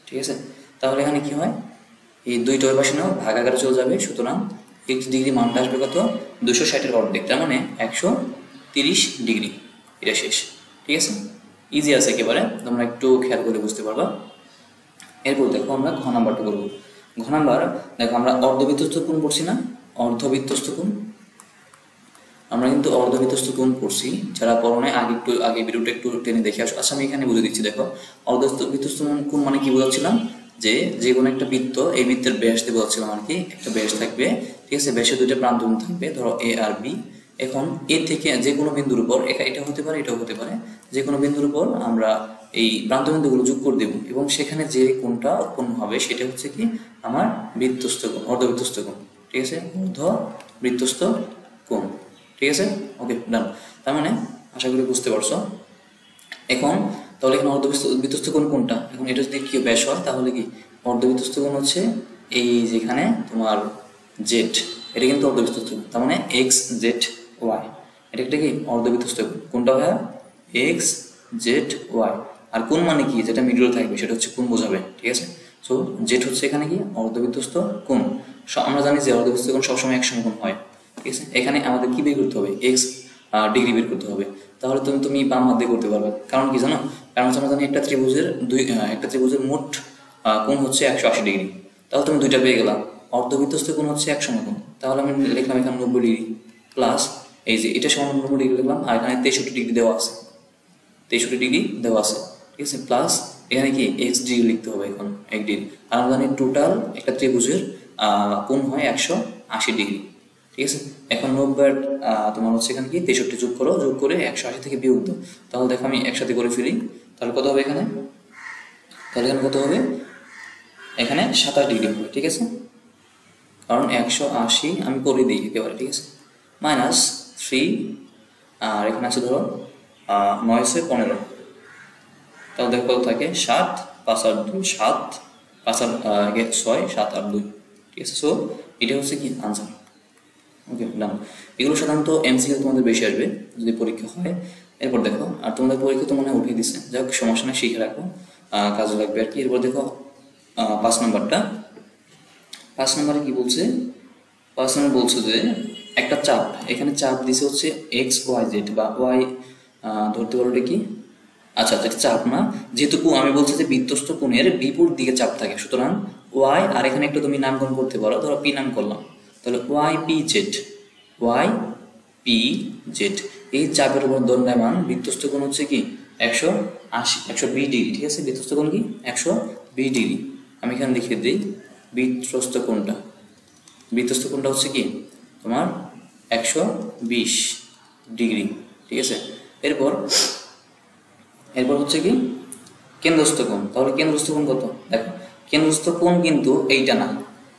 ঠিক আছে। তাহলে এখানে কি হয়, এই দুইটা ওই পাশে নাও, ভাগ আকারে চলে যাবে, সুতরাং x ডিগ্রি মানটা আসবে কত, 260-এর অর্ধেক, তার মানে 130 ডিগ্রি। এটা শেষ, ঠিক আছে, ইজি আছে একেবারে, তোমরা একটু খেয়াল করে বুঝতে পারবা। এরপর দেখো আমরা ঘ নাম্বারটা করবো। ঘ নাম্বার দেখো, আমরা অর্ধবৃত্তস্থ কোণ পড়ছি না, অর্ধবৃত্তস্থ কোণ, আমরা কিন্তু অর্ধবৃত্তস্থ কোণ পড়ছি, যারা পড়নে আগে একটু আগে ভিডিওটা একটু টেনে দেখে আসো। আচ্ছা আমি এখানে বুঝে দিচ্ছি, দেখো অর্ধবৃত্তস্থ কোণ মানে কি বোঝাচ্ছিলাম, যে যে কোনো একটা বৃত্ত, এই বৃত্তের ব্যাস দিয়ে বোঝাচ্ছিলাম আর কি, একটা ব্যাস থাকবে, ঠিক আছে, ব্যাসের দুইটা প্রান্ত থাকবে, ধরো এ আর বি। এখন এ থেকে যে কোনো বিন্দুর উপর, এটা হতে পারে, এটাও হতে পারে, যে কোনো বিন্দুর উপর আমরা এই প্রান্ত বিন্দুগুলো যোগ করে দেবো, এবং সেখানে যে কোণটা উৎপন্ন হবে সেটা হচ্ছে কি আমার বৃত্তস্থ কোণ, অর্ধবৃত্তস্থ কোণ, ঠিক আছে, অর্ধবৃত্তস্থ কোণ, ঠিক আছে। ওকে ডান, তার মানে আশা করি বুঝতে পারছো। এখন তাহলে এখানে অর্ধবৃত্তস্থ কোণ কোনটা, এখন এটা যদি কি ব্যাস হয়, তাহলে কি অর্ধবৃত্তস্থ কোণ হচ্ছে এই যেখানে তোমার জেড, এটা কিন্তু অর্ধবৃত্তস্থ কোণ, তার মানে এক্স জেড ওয়াই, এটা একটা কি অর্ধবৃত্তস্থ কোণ। কোনটা হয় এক্স জেড ওয়াই, আর কোণ মানে কি, যেটা মিডলে থাকবে সেটা হচ্ছে কোণ বোঝাবে, ঠিক আছে। সো জেড হচ্ছে এখানে কি অর্ধবৃত্তস্থ কোণ। আমরা জানি যে অর্ধবৃত্তস্থ কোণ সবসময় এক সমকোণ হয়, ঠিক আছে। এখানে আমাদের কি বের করতে হবে, এক্স ডিগ্রি বের করতে হবে। তাহলে তুমি বাম হাত দিয়ে করতে পারবে, কারণ কি জানো, কারণ হচ্ছে আমরা জানি একটা ত্রিভুজের মোট কোণ হচ্ছে 180 ডিগ্রি, তাহলে তুমি দুইটা পেয়ে গেলাম। অর্ধবৃত্তস্থ কোণ হচ্ছে এক সমকোণ, তাহলে আমি লিখলাম এখানে 90 ডিগ্রি প্লাস এই যে এটা সমান 90 ডিগ্রি লিখলাম, আর এখানে 63 ডিগ্রি দেওয়া আছে, 63 ডিগ্রি দেওয়া আছে, ঠিক আছে। প্লাস এখানে কি এক্স ডিগ্রি লিখতে হবে এখন 1 ডিগ্রি। আর আমরা জানি টোটাল একটা ত্রিভুজের কোণ হয় 180 ডিগ্রি, ঠিক আছে। এখন 90 তোমার হচ্ছে এখানে কি 63 যোগ করো, যোগ করে 180 থেকে বিয়োগ দাও। তাহলে দেখো আমি একসাথে করে ফেলি, তাহলে কত হবে এখানে, তাহলে এখানে কত হবে, এখানে 27 ডিগ্রি হবে, ঠিক আছে। কারণ 180 আমি করে দিই একেবারে, ঠিক আছে, মাইনাস 3, আর এখানে আছে ধরো 9 15, তাহলে দেখো কত থাকে 7 5 আর 2 7 5 আর 6 7 আর 2, ঠিক আছে। সো এটা হচ্ছে কি আনসার। ওকে ডান। এগুলো সাধারণত এমসিকিউ তোমাদের বেশি আসবে যদি পরীক্ষা হয়। এরপর দেখো, আর তোমাদের পরীক্ষা তো মনে হয় উঠিয়ে দিচ্ছে, যাক সমস্যা নেই, শিখে রাখো, কাজে লাগবে আর কি। এরপর দেখো 5 নম্বরটা, 5 নম্বরে কি বলছে, 5 নম্বর বলছে যে একটা চাপ, এখানে চাপ দিছে হচ্ছে এক্স ওয়াই জেড বা ওয়াই, ধরতে পারো কি, আচ্ছা যেটা চাপ না, যেহেতু আমি বলছি যে বৃত্তস্থ কোণের বিপরীত দিকে চাপ থাকে, সুতরাং ওয়াই, আর এখানে একটা তুমি নামকরণ করতে পারো, ধরো পি নাম করলাম, তাহলে Y P Z, Y P Z, এই চাপের উপর দণ্ডায়মান বৃত্তস্থ কোণ হচ্ছে কি 120 ডিগ্রি, ঠিক আছে। বৃত্তস্থ কোণ কি 120 ডিগ্রি। আমি এখানে লিখে দিই বৃত্তস্থ কোণটা, বৃত্তস্থ কোণটা হচ্ছে কি তোমার 120 ডিগ্রি, ঠিক আছে। এরপর হচ্ছে কি কেন্দ্রস্থ কোণ, তাহলে কেন্দ্রস্থ কোণ কত, দেখো কেন্দ্রস্থ কোণ কিন্তু এইটা না,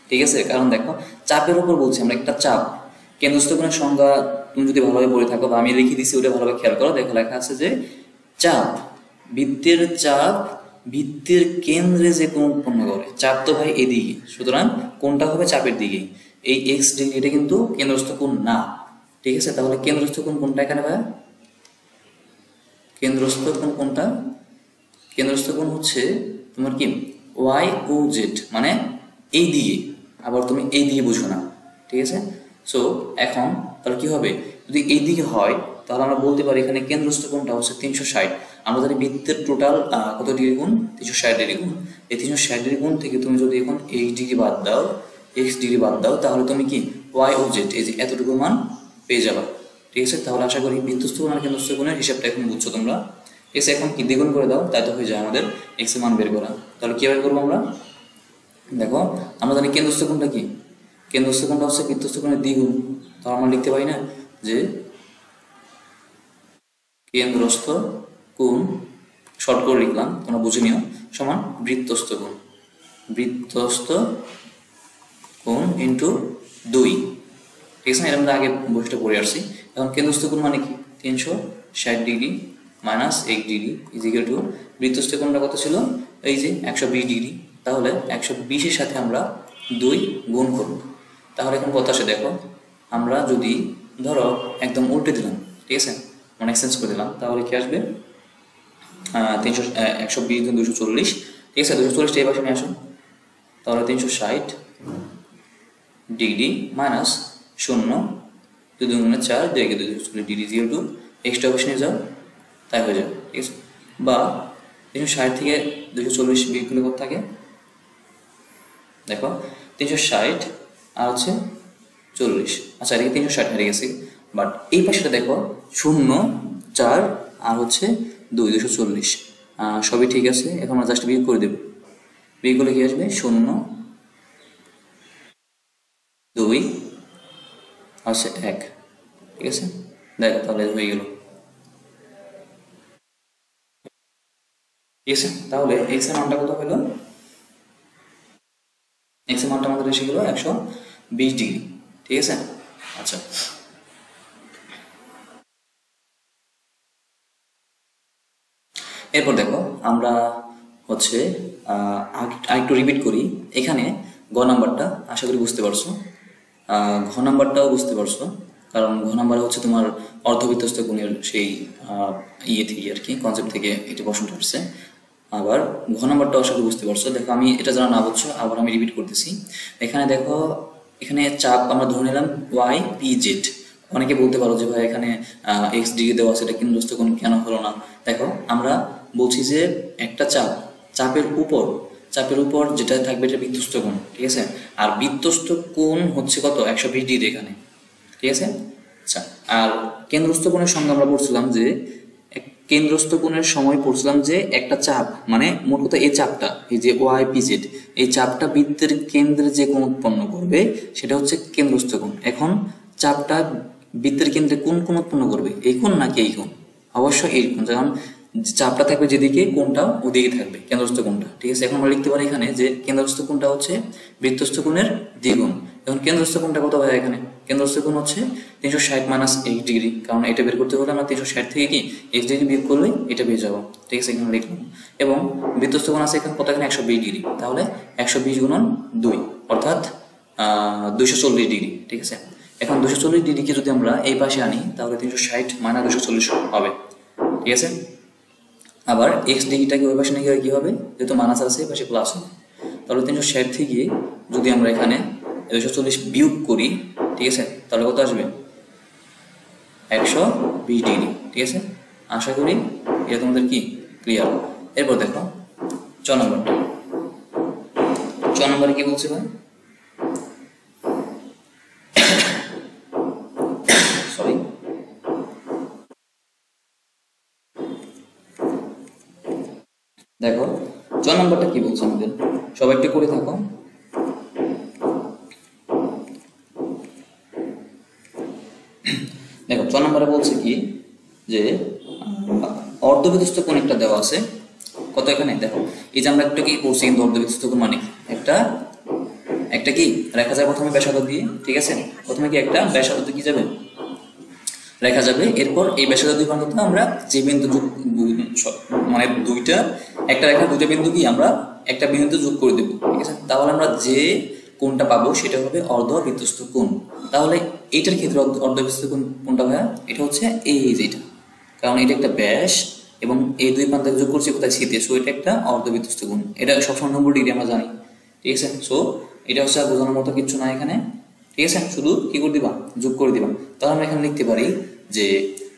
ঠিক আছে। কারণ দেখো চাপের উপর বলছি আমরা, একটা চাপ, কেন্দ্রস্থ কোণের সংজ্ঞা তুমি যদি ভালোভাবে পড়ে থাকো বা আমি লিখে দিচ্ছি ওটা ভালোভাবে খেয়াল করো, দেখো লেখা আছে যে চাপ, বৃত্তের চাপ বৃত্তের কেন্দ্রে যে কোণ উৎপন্ন করে, চাপ তো ভাই এদিকে, সুতরাং কোণটা হবে চাপের দিকে। এই এক্স ডিগ্রি এটা কিন্তু কেন্দ্রস্থ কোণ না, ঠিক আছে। তাহলে কেন্দ্রস্থ কোণ কোনটা এখানে ভাই, কেন্দ্রস্থ কোণ কোনটা, কেন্দ্রস্থ কোণ হচ্ছে তোমার কি ওয়াই ও জেড, মানে এই দিকে, আবার তুমি এই দিকে বুঝো না, ঠিক আছে। সো এখন তাহলে কি হবে, যদি এই দিকে হয় তাহলে আমরা বলতে পারি এখানে কেন্দ্রস্থ কোণটা হচ্ছে 360। আমরা জানি বৃত্তের টোটাল কত ডিগ্রি গুণ, 360 ডিগ্রি গুণ। এই 360 ডিগ্রি গুণ থেকে তুমি যদি এখন এই ডিগ্রি বাদ দাও, এক্স ডিগ্রি বাদ দাও, তাহলে তুমি কি ওয়াই ও জেড এই যে এতটুকু মান পেয়ে যাবা, ঠিক আছে। তাহলে আশা করি বৃত্তস্থ কোণ আর কেন্দ্রস্থ কোণের হিসাবটা এখন বুঝছো তোমরা, ঠিক আছে। এখন কি দ্বিগুণ করে দাও, তাই তো হয়ে যায় আমাদের এক্স এর মান বের করা। তাহলে কিভাবে করবো আমরা, দেখো আমরা জানি কেন্দ্রস্থ কোণটা কি, কেন্দ্রস্থ কোণটা হচ্ছে বৃত্তস্থ কোণের দ্বিগুণ। তাহলে আমরা লিখতে পারি না যে কেন্দ্রস্থ কোণ, শর্ট করে লিখলাম, তোমরা বুঝে নিও, সমান বৃত্তস্থ কোণ, বৃত্তস্থ কোণ ইন্টু 2, ঠিক আছে। এটা আমরা আগে বইটা পড়ে আসছি। এখন কেন্দ্রস্থ কোণ মানে কি 360 degree minus 1 degree is equal to বৃত্তস্থ কোণটা কত ছিল, এই যে 120 ডিগ্রি। তাহলে 120-এর সাথে আমরা 2 গুণ করব। তাহলে এখন কত আসে দেখো, আমরা যদি ধরো একদম উল্টে দিলাম, ঠিক আছে, মানে এক্সচেঞ্জ করে দিলাম, তাহলে কি আসবে 120 240, ঠিক আছে। 240টা এই পাশে নিয়ে আসুন, তাহলে 360 ডিগ্রি মাইনাস 0 2 2 গুণে 4 2 2 240 degree zero two extra option নিয়ে যাও, তাই হয়ে যাবে, ঠিক আছে। বা 360 থেকে 240 বিয়োগ করলে কত থাকে, দেখো 360 আর হচ্ছে 40, আচ্ছা এদিকে 360 হারিয়ে গেছে, বাট এই পাশেটা দেখো 0 4 আর হচ্ছে 2 240, সবই ঠিক আছে। এখন আমরা জাস্ট বিয়োগ করে দেব, বিয়োগ করলে কি আসবে 0 2 আছে 1, ঠিক আছে। দেখো তাহলে হয়ে গেল, ঠিক আছে। তাহলে এক্স এর মানটা কত হলো, এক্স এর মানটা আমাদের এসে গেল 120 ডিগ্রি, ঠিক আছে। আচ্ছা এরপর দেখো আমরা হচ্ছে আরেকটু রিপিট করি। এখানে গ নাম্বারটা আশা করি বুঝতে পারছো, ঘ নাম্বারটাও বুঝতে পারছো, কারণ ঘ নাম্বার হচ্ছে তোমার অর্ধবৃত্তস্থ কোণের সেই ইয়ে থেকে আর কি, কনসেপ্ট থেকে এটা প্রশ্নটা আসছে। আবার ঘ নাম্বারটাও আশা করি বুঝতে পারছো। দেখো আমি এটা যারা না বুঝছো আবার আমি রিপিট করতেছি। এখানে দেখো, এখানে চাপ আমরা ধরে নিলাম ওয়াই পি জেড। অনেকে বলতে পারো যে ভাই এখানে এক্স ডিগ্রি দেওয়া আছে, এটা কেন্দ্রস্থ কোণ কেন হলো না। দেখো আমরা বলছি যে একটা চাপের উপর যেটা থাকবে এটা বৃত্তস্থ কোণ, ঠিক আছে। আর বৃত্তস্থ কোণ হচ্ছে কত 120 ডিগ্রি এখানে, ঠিক আছে। আচ্ছা, আর কেন্দ্রস্থ কোণের সংজ্ঞা আমরা পড়ছিলাম যে কেন্দ্রস্থ কোণের সময় পড়ছিলাম যে একটা চাপ, মানে মোট কথা এই চাপটা, এই যে ওয়াই পি জেড, এই চাপটা বৃত্তের কেন্দ্রে যে কোণ উৎপন্ন করবে সেটা হচ্ছে কেন্দ্রস্থ কোণ। এখন চাপটা বৃত্তের কেন্দ্রে কোন কোণ উৎপন্ন করবে, এই কোণ নাকি এই কোণ? অবশ্যই এই কোণ, কারণ চাপটা থাকবে যেদিকে কোণটা ওদিকে থাকবে, কেন্দ্রস্থ কোণটা। ঠিক আছে, এখন আমরা লিখতে পারি এখানে যে কেন্দ্রস্থ কোণটা হচ্ছে বৃত্তস্থ কোণের দ্বিগুণ। এখন কেন্দ্রস্থ কোণটা কত হয় এখানে? কেন্দ্রস্থ কোণ হচ্ছে 360 মাইনাস x ডিগ্রি, কারণ এটা বের করতে হলে আমরা 360 থেকে কি x ডিগ্রি বিয়োগ করলে এটা পেয়ে যাবো। ঠিক আছে, এখানে লিখলাম। এবং বৃত্তস্থ কোণ আছে এখানে কত? এখানে 120 ডিগ্রি, তাহলে 120 গুণন 2 অর্থাৎ 240 ডিগ্রি। ঠিক আছে, এখন 240 ডিগ্রিকে যদি আমরা এই পাশে আনি তাহলে 360 মাইনাস 240 হবে। ঠিক আছে, আবার এক্স ডিগ্রিটাকে ওই পাশে নিয়ে গেলে কি হবে? যেহেতু মাইনাস আছে এই পাশে প্লাস হবে, তাহলে 360 থেকে যদি আমরা এখানে 240 বিয়োগ করি, ঠিক আছে, তাহলে কত আসবে? 120 ডিগ্রি। ঠিক আছে, আশা করি এটা তোমাদের কি ক্লিয়ার। এরপর দেখো 6 নম্বরটা। 6 নম্বরে কি বলছে ভাই? সরি, দেখো 6 নম্বরটা কি বলছে আমাদের, সবাই একটু করে থাকো। দেখো 6 নম্বরে বলছে কি যে অর্ধবৃত্তস্থ কোণ একটা দেওয়া আছে কত এখানে। দেখো এই যে আমরা একটা কি বলছি, কিন্তু অর্ধবৃত্তস্থ কোণ মানে একটা কি রেখা যায় প্রথমে ব্যাসার্ধ দিয়ে। ঠিক আছে, প্রথমে কি একটা ব্যাসার্ধ কি যাবে, রেখা যাবে। এরপর এই ব্যাসার্ধ দুই প্রান্ত আমরা যে বিন্দু মানে দুইটা একটা রেখা দুইটা বিন্দু কি আমরা একটা বিন্দুতে যোগ করে দেবো। ঠিক আছে, তাহলে আমরা যে কোণটা পাবো সেটা হবে অর্ধবৃত্তস্থ কোণ। তাহলে এইটার ক্ষেত্রে অর্ধবৃত্তস্থ কোণ কোনটা ভাইয়া? এটা হচ্ছে এই যেটা, কারণ এটা একটা ব্যাস এবং এই দুই প্রান্ত যোগ করছি কোথায়? শীতে। সো এটা একটা অর্ধবৃত্তস্থ কোণ, এটা সবসময় 90 ডিগ্রি আমরা জানি। ঠিক আছে, সো এটা হচ্ছে আর বোঝানোর মতো কিছু না এখানে। ঠিক আছে, শুধু কি করে দিবা? যোগ করে দিবা। তাহলে আমরা এখানে লিখতে পারি যে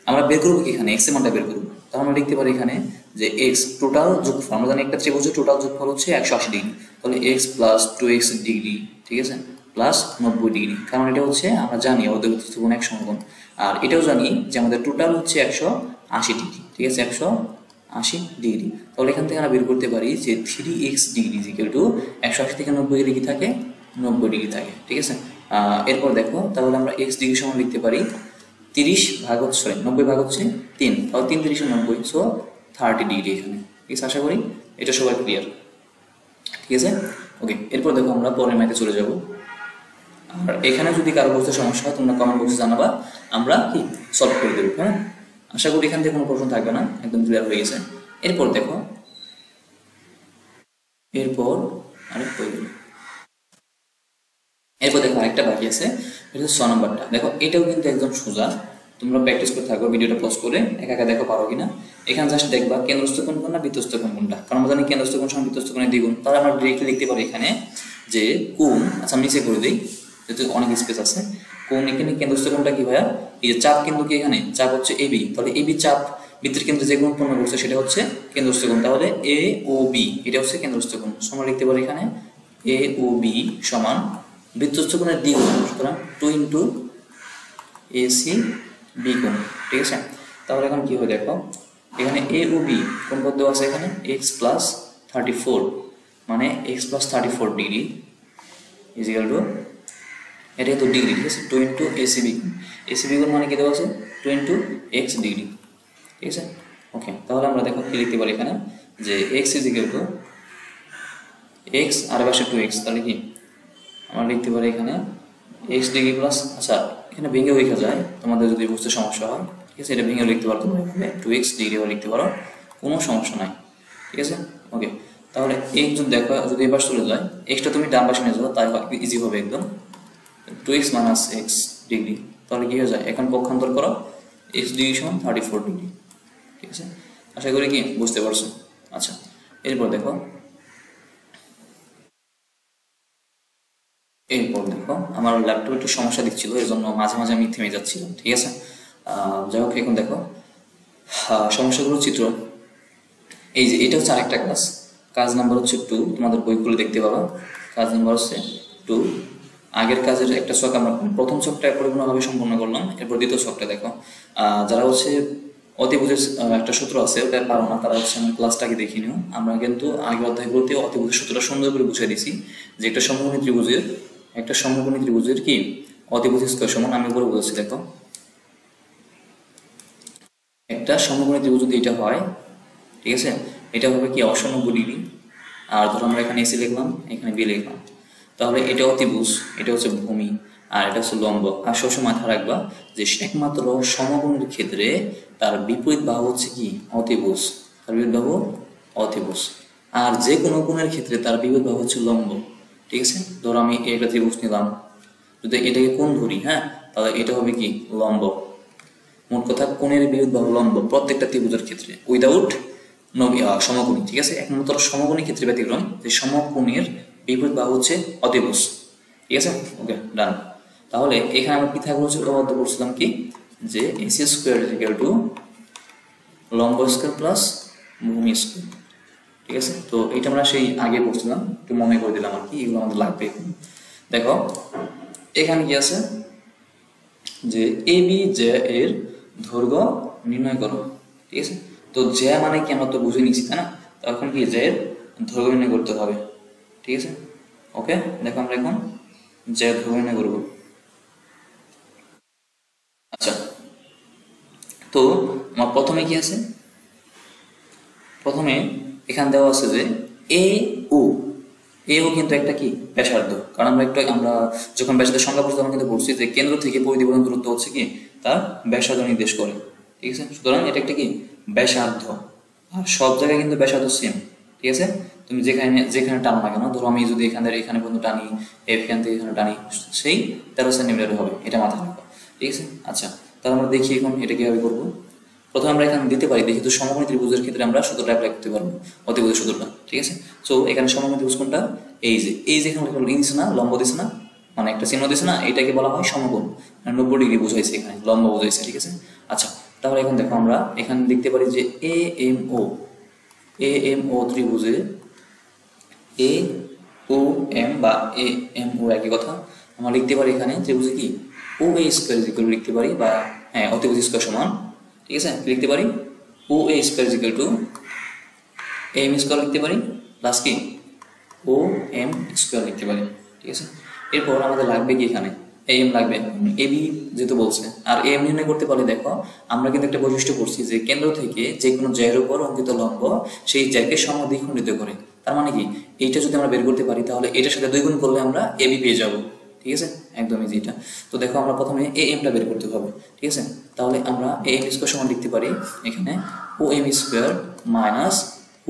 আমরা বের করবো কি এখানে এক্স এর মানটা বের করবো। তাহলে আমরা লিখতে পারি এখানে যে এক্স টোটাল যোগফল, আমরা জানি একটা ত্রিভুজের টোটাল যোগফল হচ্ছে 180 ডিগ্রি, তাহলে এক্স প্লাস 2x ডিগ্রি, ঠিক আছে, প্লাস 90 ডিগ্রি, কারণ এটা হচ্ছে আমরা জানি অর্ধবৃত্তস্থ কোণ এক সমকোণ। আর এটাও জানি যে আমাদের টোটাল হচ্ছে 180 ডিগ্রি। ঠিক আছে, 180 ডিগ্রি। তাহলে এখান থেকে আমরা বের করতে পারি যে 3x ডিগ্রি ইকুয়াল টু 180 থেকে 90 ডিগ্রি থাকে, 90 ডিগ্রি থাকে। ঠিক আছে, এরপর দেখো তাহলে আমরা x ডিগ্রি সমান লিখতে পারি 30 ভাগ হচ্ছে 90 ভাগ হচ্ছে 3, তাহলে 3 30 90, সো 30 ডিগ্রি এখানে। ঠিক আছে, আশা করি এটা সবাই ক্লিয়ার। ঠিক আছে, ওকে। এরপর দেখো আমরা পরের ম্যাথে চলে যাব। আর এখানে যদি কারো বুঝতে সমস্যা হয় তোমরা কমেন্ট বক্সে জানাবা, আমরা কি সলভ করে দেবো। হ্যাঁ, আশা করি এখান থেকে কোনো প্রশ্ন থাকবে না, একদম ক্লিয়ার হয়ে গেছে। এরপর দেখো আরেকটা বাকি আছে, এটা হচ্ছে 6 নম্বরটা। দেখো এটাও কিন্তু একদম সোজা, তোমরা প্র্যাকটিস করে থাকো, ভিডিওটা পজ করে একা একা দেখো পারো কিনা। এখানে জাস্ট দেখবা কেন্দ্রস্থ কোণ কোনটা, বৃত্তস্থ কোণ কোনটা, কারণ আমরা জানি কেন্দ্রস্থ কোণ সমান বৃত্তস্থ কোণের দ্বিগুণ। তাহলে আমরা ডিরেক্টলি লিখতে পারি এখানে যে কোণ, আচ্ছা আমি নিচে করে দিই যেহেতু অনেক স্পেস আছে। কোণ এখানে কেন্দ্রস্থ কোণটা কি ভাইয়া? এই যে চাপ কিন্তু কি এখানে চাপ হচ্ছে এবি, তাহলে এবি চাপ বৃত্তের কেন্দ্রে যে কোণ উৎপন্ন করছে সেটা হচ্ছে কেন্দ্রস্থ কোণ। তাহলে এ ও বি এটা হচ্ছে কেন্দ্রস্থ কোণ। আমরা লিখতে পারি এখানে এ ও বি সমান বৃত্তস্থ কোণের দ্বিগুণ, সুতরাং 2 ইন্টু এসি বি কোণ। ঠিক আছে, তাহলে এখন কি হয় দেখো এখানে এ ও বি কোণ পদ দেওয়া আছে এখানে এক্স প্লাস 34, মানে x plus 34 degree is equal two, এটা তো ডিগ্রি। ঠিক আছে, 2 ইন্টু এসি বি কোণ। এসি বি কোণ মানে কি দেওয়া আছে? 2 ইন্টু এক্স ডিগ্রি। ঠিক আছে, ওকে। তাহলে আমরা দেখো কি লিখতে পারি এখানে যে X is equal to X আর পাশে 2x, তাহলে কি আমরা লিখতে পারি এখানে এক্স ডিগ্রি প্লাস, আচ্ছা এখানে ভেঙেও লেখা যায় তোমাদের যদি বুঝতে সমস্যা হয়। ঠিক আছে, এটা ভেঙেও লিখতে পারো তোমরা, এখানে 2x ডিগ্রিও লিখতে পারো, কোনো সমস্যা নাই। ঠিক আছে, ওকে। তাহলে x যদি দেখো যদি এবার চলে যায়, এক্সটা তুমি ডান পাশে নিয়ে যাও, তাই ইজি হবে একদম। 2x মাইনাস এক্স ডিগ্রি, তাহলে কি হয়ে যায়? এখন পক্ষান্তর করো, এক্স ডিগ্রি সমান 34 ডিগ্রি। ঠিক আছে, আশা করি কি বুঝতে পারছো। আচ্ছা, এরপর দেখো আমার ল্যাপটপে একটু সমস্যা দিচ্ছিল, এর জন্য মাঝে মাঝে আমি থেমে যাচ্ছিলাম। ঠিক আছে, যাই হোক এখন দেখো সমস্যাগুলো চিত্র। এই যে এটা হচ্ছে আরেকটা কাজ নাম্বার হচ্ছে 2, তোমাদের বই খুলে দেখতে পাবা, কাজ নাম্বার হচ্ছে 2। আগের কাজের একটা ছক আমরা প্রথম ছকটা পরিপূর্ণভাবে সম্পন্ন করলাম, এরপর দ্বিতীয় ছকটা দেখো। যারা হচ্ছে অতিভুজের একটা সূত্র আছে ওটা পারো না, তারা হচ্ছে আমি ক্লাসটাকে দেখে নিও। আমরা কিন্তু আগের অধ্যায়গুলোতে অতিভুজের সূত্রটা সুন্দর করে বুঝিয়ে দিছি যে একটা সমকোণী ত্রিভুজের কি অতিভুজ স্কয়ার সমান, আমি উপরে বলেছি দেখো, একটা সমকোণী ত্রিভুজ যদি এটা হয়, ঠিক আছে, এটা হবে কি 90°। আর ধরো আমরা এখানে এসি লিখলাম, এখানে বি লিখলাম, তাহলে এটা অতিভুজ, এটা হচ্ছে ভূমি, আর এটা হচ্ছে লম্ব। আর সবসময় মাথায় রাখবা যে একমাত্র সমকোণের ক্ষেত্রে তার বিপরীত বাহু হচ্ছে কি অতিভুজ, তার বিপরীত বাহু অতিভুজ। আর যে কোনো কোণের ক্ষেত্রে তার বিপরীত বাহু হচ্ছে লম্ব, ঠিক আছে। ধরো আমি একটা ত্রিভুজ নিলাম, যদি এটাকে কোণ ধরি, হ্যাঁ, তাহলে এটা হবে কি লম্ব। মোট কথা কোণের বিপরীত বাহু লম্ব প্রত্যেকটা ত্রিভুজের ক্ষেত্রে উইদাউট সমকোণী, ঠিক আছে। একমাত্র সমকোণী ক্ষেত্রে ব্যতিক্রম যে সমকোণের বিপরীত বাহু হচ্ছে অতিভুজ, ঠিক আছে। ওকে, ডান। তাহলে এখানে আমরা পিথাগোরাস উপপাদ্য করছিলাম কি যে AC square is equal two লম্ব স্কয়ার প্লাস ভূমি স্কয়ার, ঠিক আছে। তো এটা আমরা সেই আগে করছিলাম, একটু মনে করে দিলাম আর কি, এগুলো আমাদের লাগবে এখন। দেখো এখানে কি আছে যে এ বি জে এর দৈর্ঘ্য নির্ণয় করো, ঠিক আছে। তো জে মানে কি আমরা তো বুঝে নিচ্ছি, তাই না? তখন কি জে এর দৈর্ঘ্য নির্ণয় করতে হবে, ঠিক আছে। ওকে, দেখো আমরা এখন জে এর দৈর্ঘ্য নির্ণয় করবো। আচ্ছা, তো আমার প্রথমে কি আছে, প্রথমে এখানে দেওয়া আছে যে এ ও কিন্তু একটা কি ব্যাসার্ধ, কারণ আমরা যখন ব্যাসার্ধের সংজ্ঞা পড়ছি তখন কিন্তু বলছি যে কেন্দ্র থেকে পরিধি পর্যন্ত দূরত্ব হচ্ছে কি তার ব্যাসার্ধ নির্দেশ করে, ঠিক আছে। সুতরাং এটা একটা কি ব্যাসার্ধ, আর সব জায়গায় কিন্তু ব্যাসার্ধ সেম, ঠিক আছে। তুমি যেখানে টানো না কেন, ধরো আমি যদি এখানে পর্যন্ত টানি, এখান থেকে এখানে টানি, সেই 13 সেন্টিমিটার হবে, এটা মাথায় রাখো, ঠিক আছে। আচ্ছা, তাহলে আমরা দেখি এখন এটা কিভাবে করবো। প্রথমে আমরা এখানে দিতে পারি, যেহেতু সমকোণী ত্রিভুজের ক্ষেত্রে আমরা সূত্রটা অ্যাপ্লাই করতে পারবো, অতিভুজের সূত্রটা, ঠিক আছে। সো এখানে সমকোণী ত্রিভুজ কোনটা, এই যে এখানে দিছে না, লম্ব দিছে না, মানে একটা চিহ্ন দিছে না, এটাকে বলা হয় সমকোণ, 90° বুঝাইছে, এখানে লম্ব বুঝাইছে, ঠিক আছে। আচ্ছা, তাহলে এখন দেখো আমরা এখানে লিখতে পারি যে A M O ত্রিভুজে A O M বা এ এম ও একই কথা, আমরা লিখতে পারি এখানে ত্রিভুজে কি ও এ স্কয়ার ইকুয়াল লিখতে পারি, বা হ্যাঁ অতিভুজ স্কয়ার সমান, ঠিক আছে, লিখতে পারি O A square equal to M square লিখতে পারি প্লাস কি ও এম স্কয়ার লিখতে পারি, ঠিক আছে। এরপর আমাদের লাগবে কি এখানে এম লাগবে, এ বি যেহেতু বলছে, আর এম নির্ণয় করতে পারলে দেখো আমরা কিন্তু একটা বৈশিষ্ট্য করছি যে কেন্দ্র থেকে যে কোনো জ্যায়ের উপর অঙ্কিত লম্ব সেই জ্যাকে সমদ্বিখণ্ডিত করে। তার মানে কি এইটা যদি আমরা বের করতে পারি তাহলে এটার সাথে 2 গুণ করলে আমরা এ বি পেয়ে যাব, ঠিক আছে, একদম ইজি এটা। তো দেখো আমরা প্রথমে এ এমটা বের করতে হবে, ঠিক আছে। তাহলে আমরা এ এম স্কয়ার সমান লিখতে পারি এখানে ও M square minus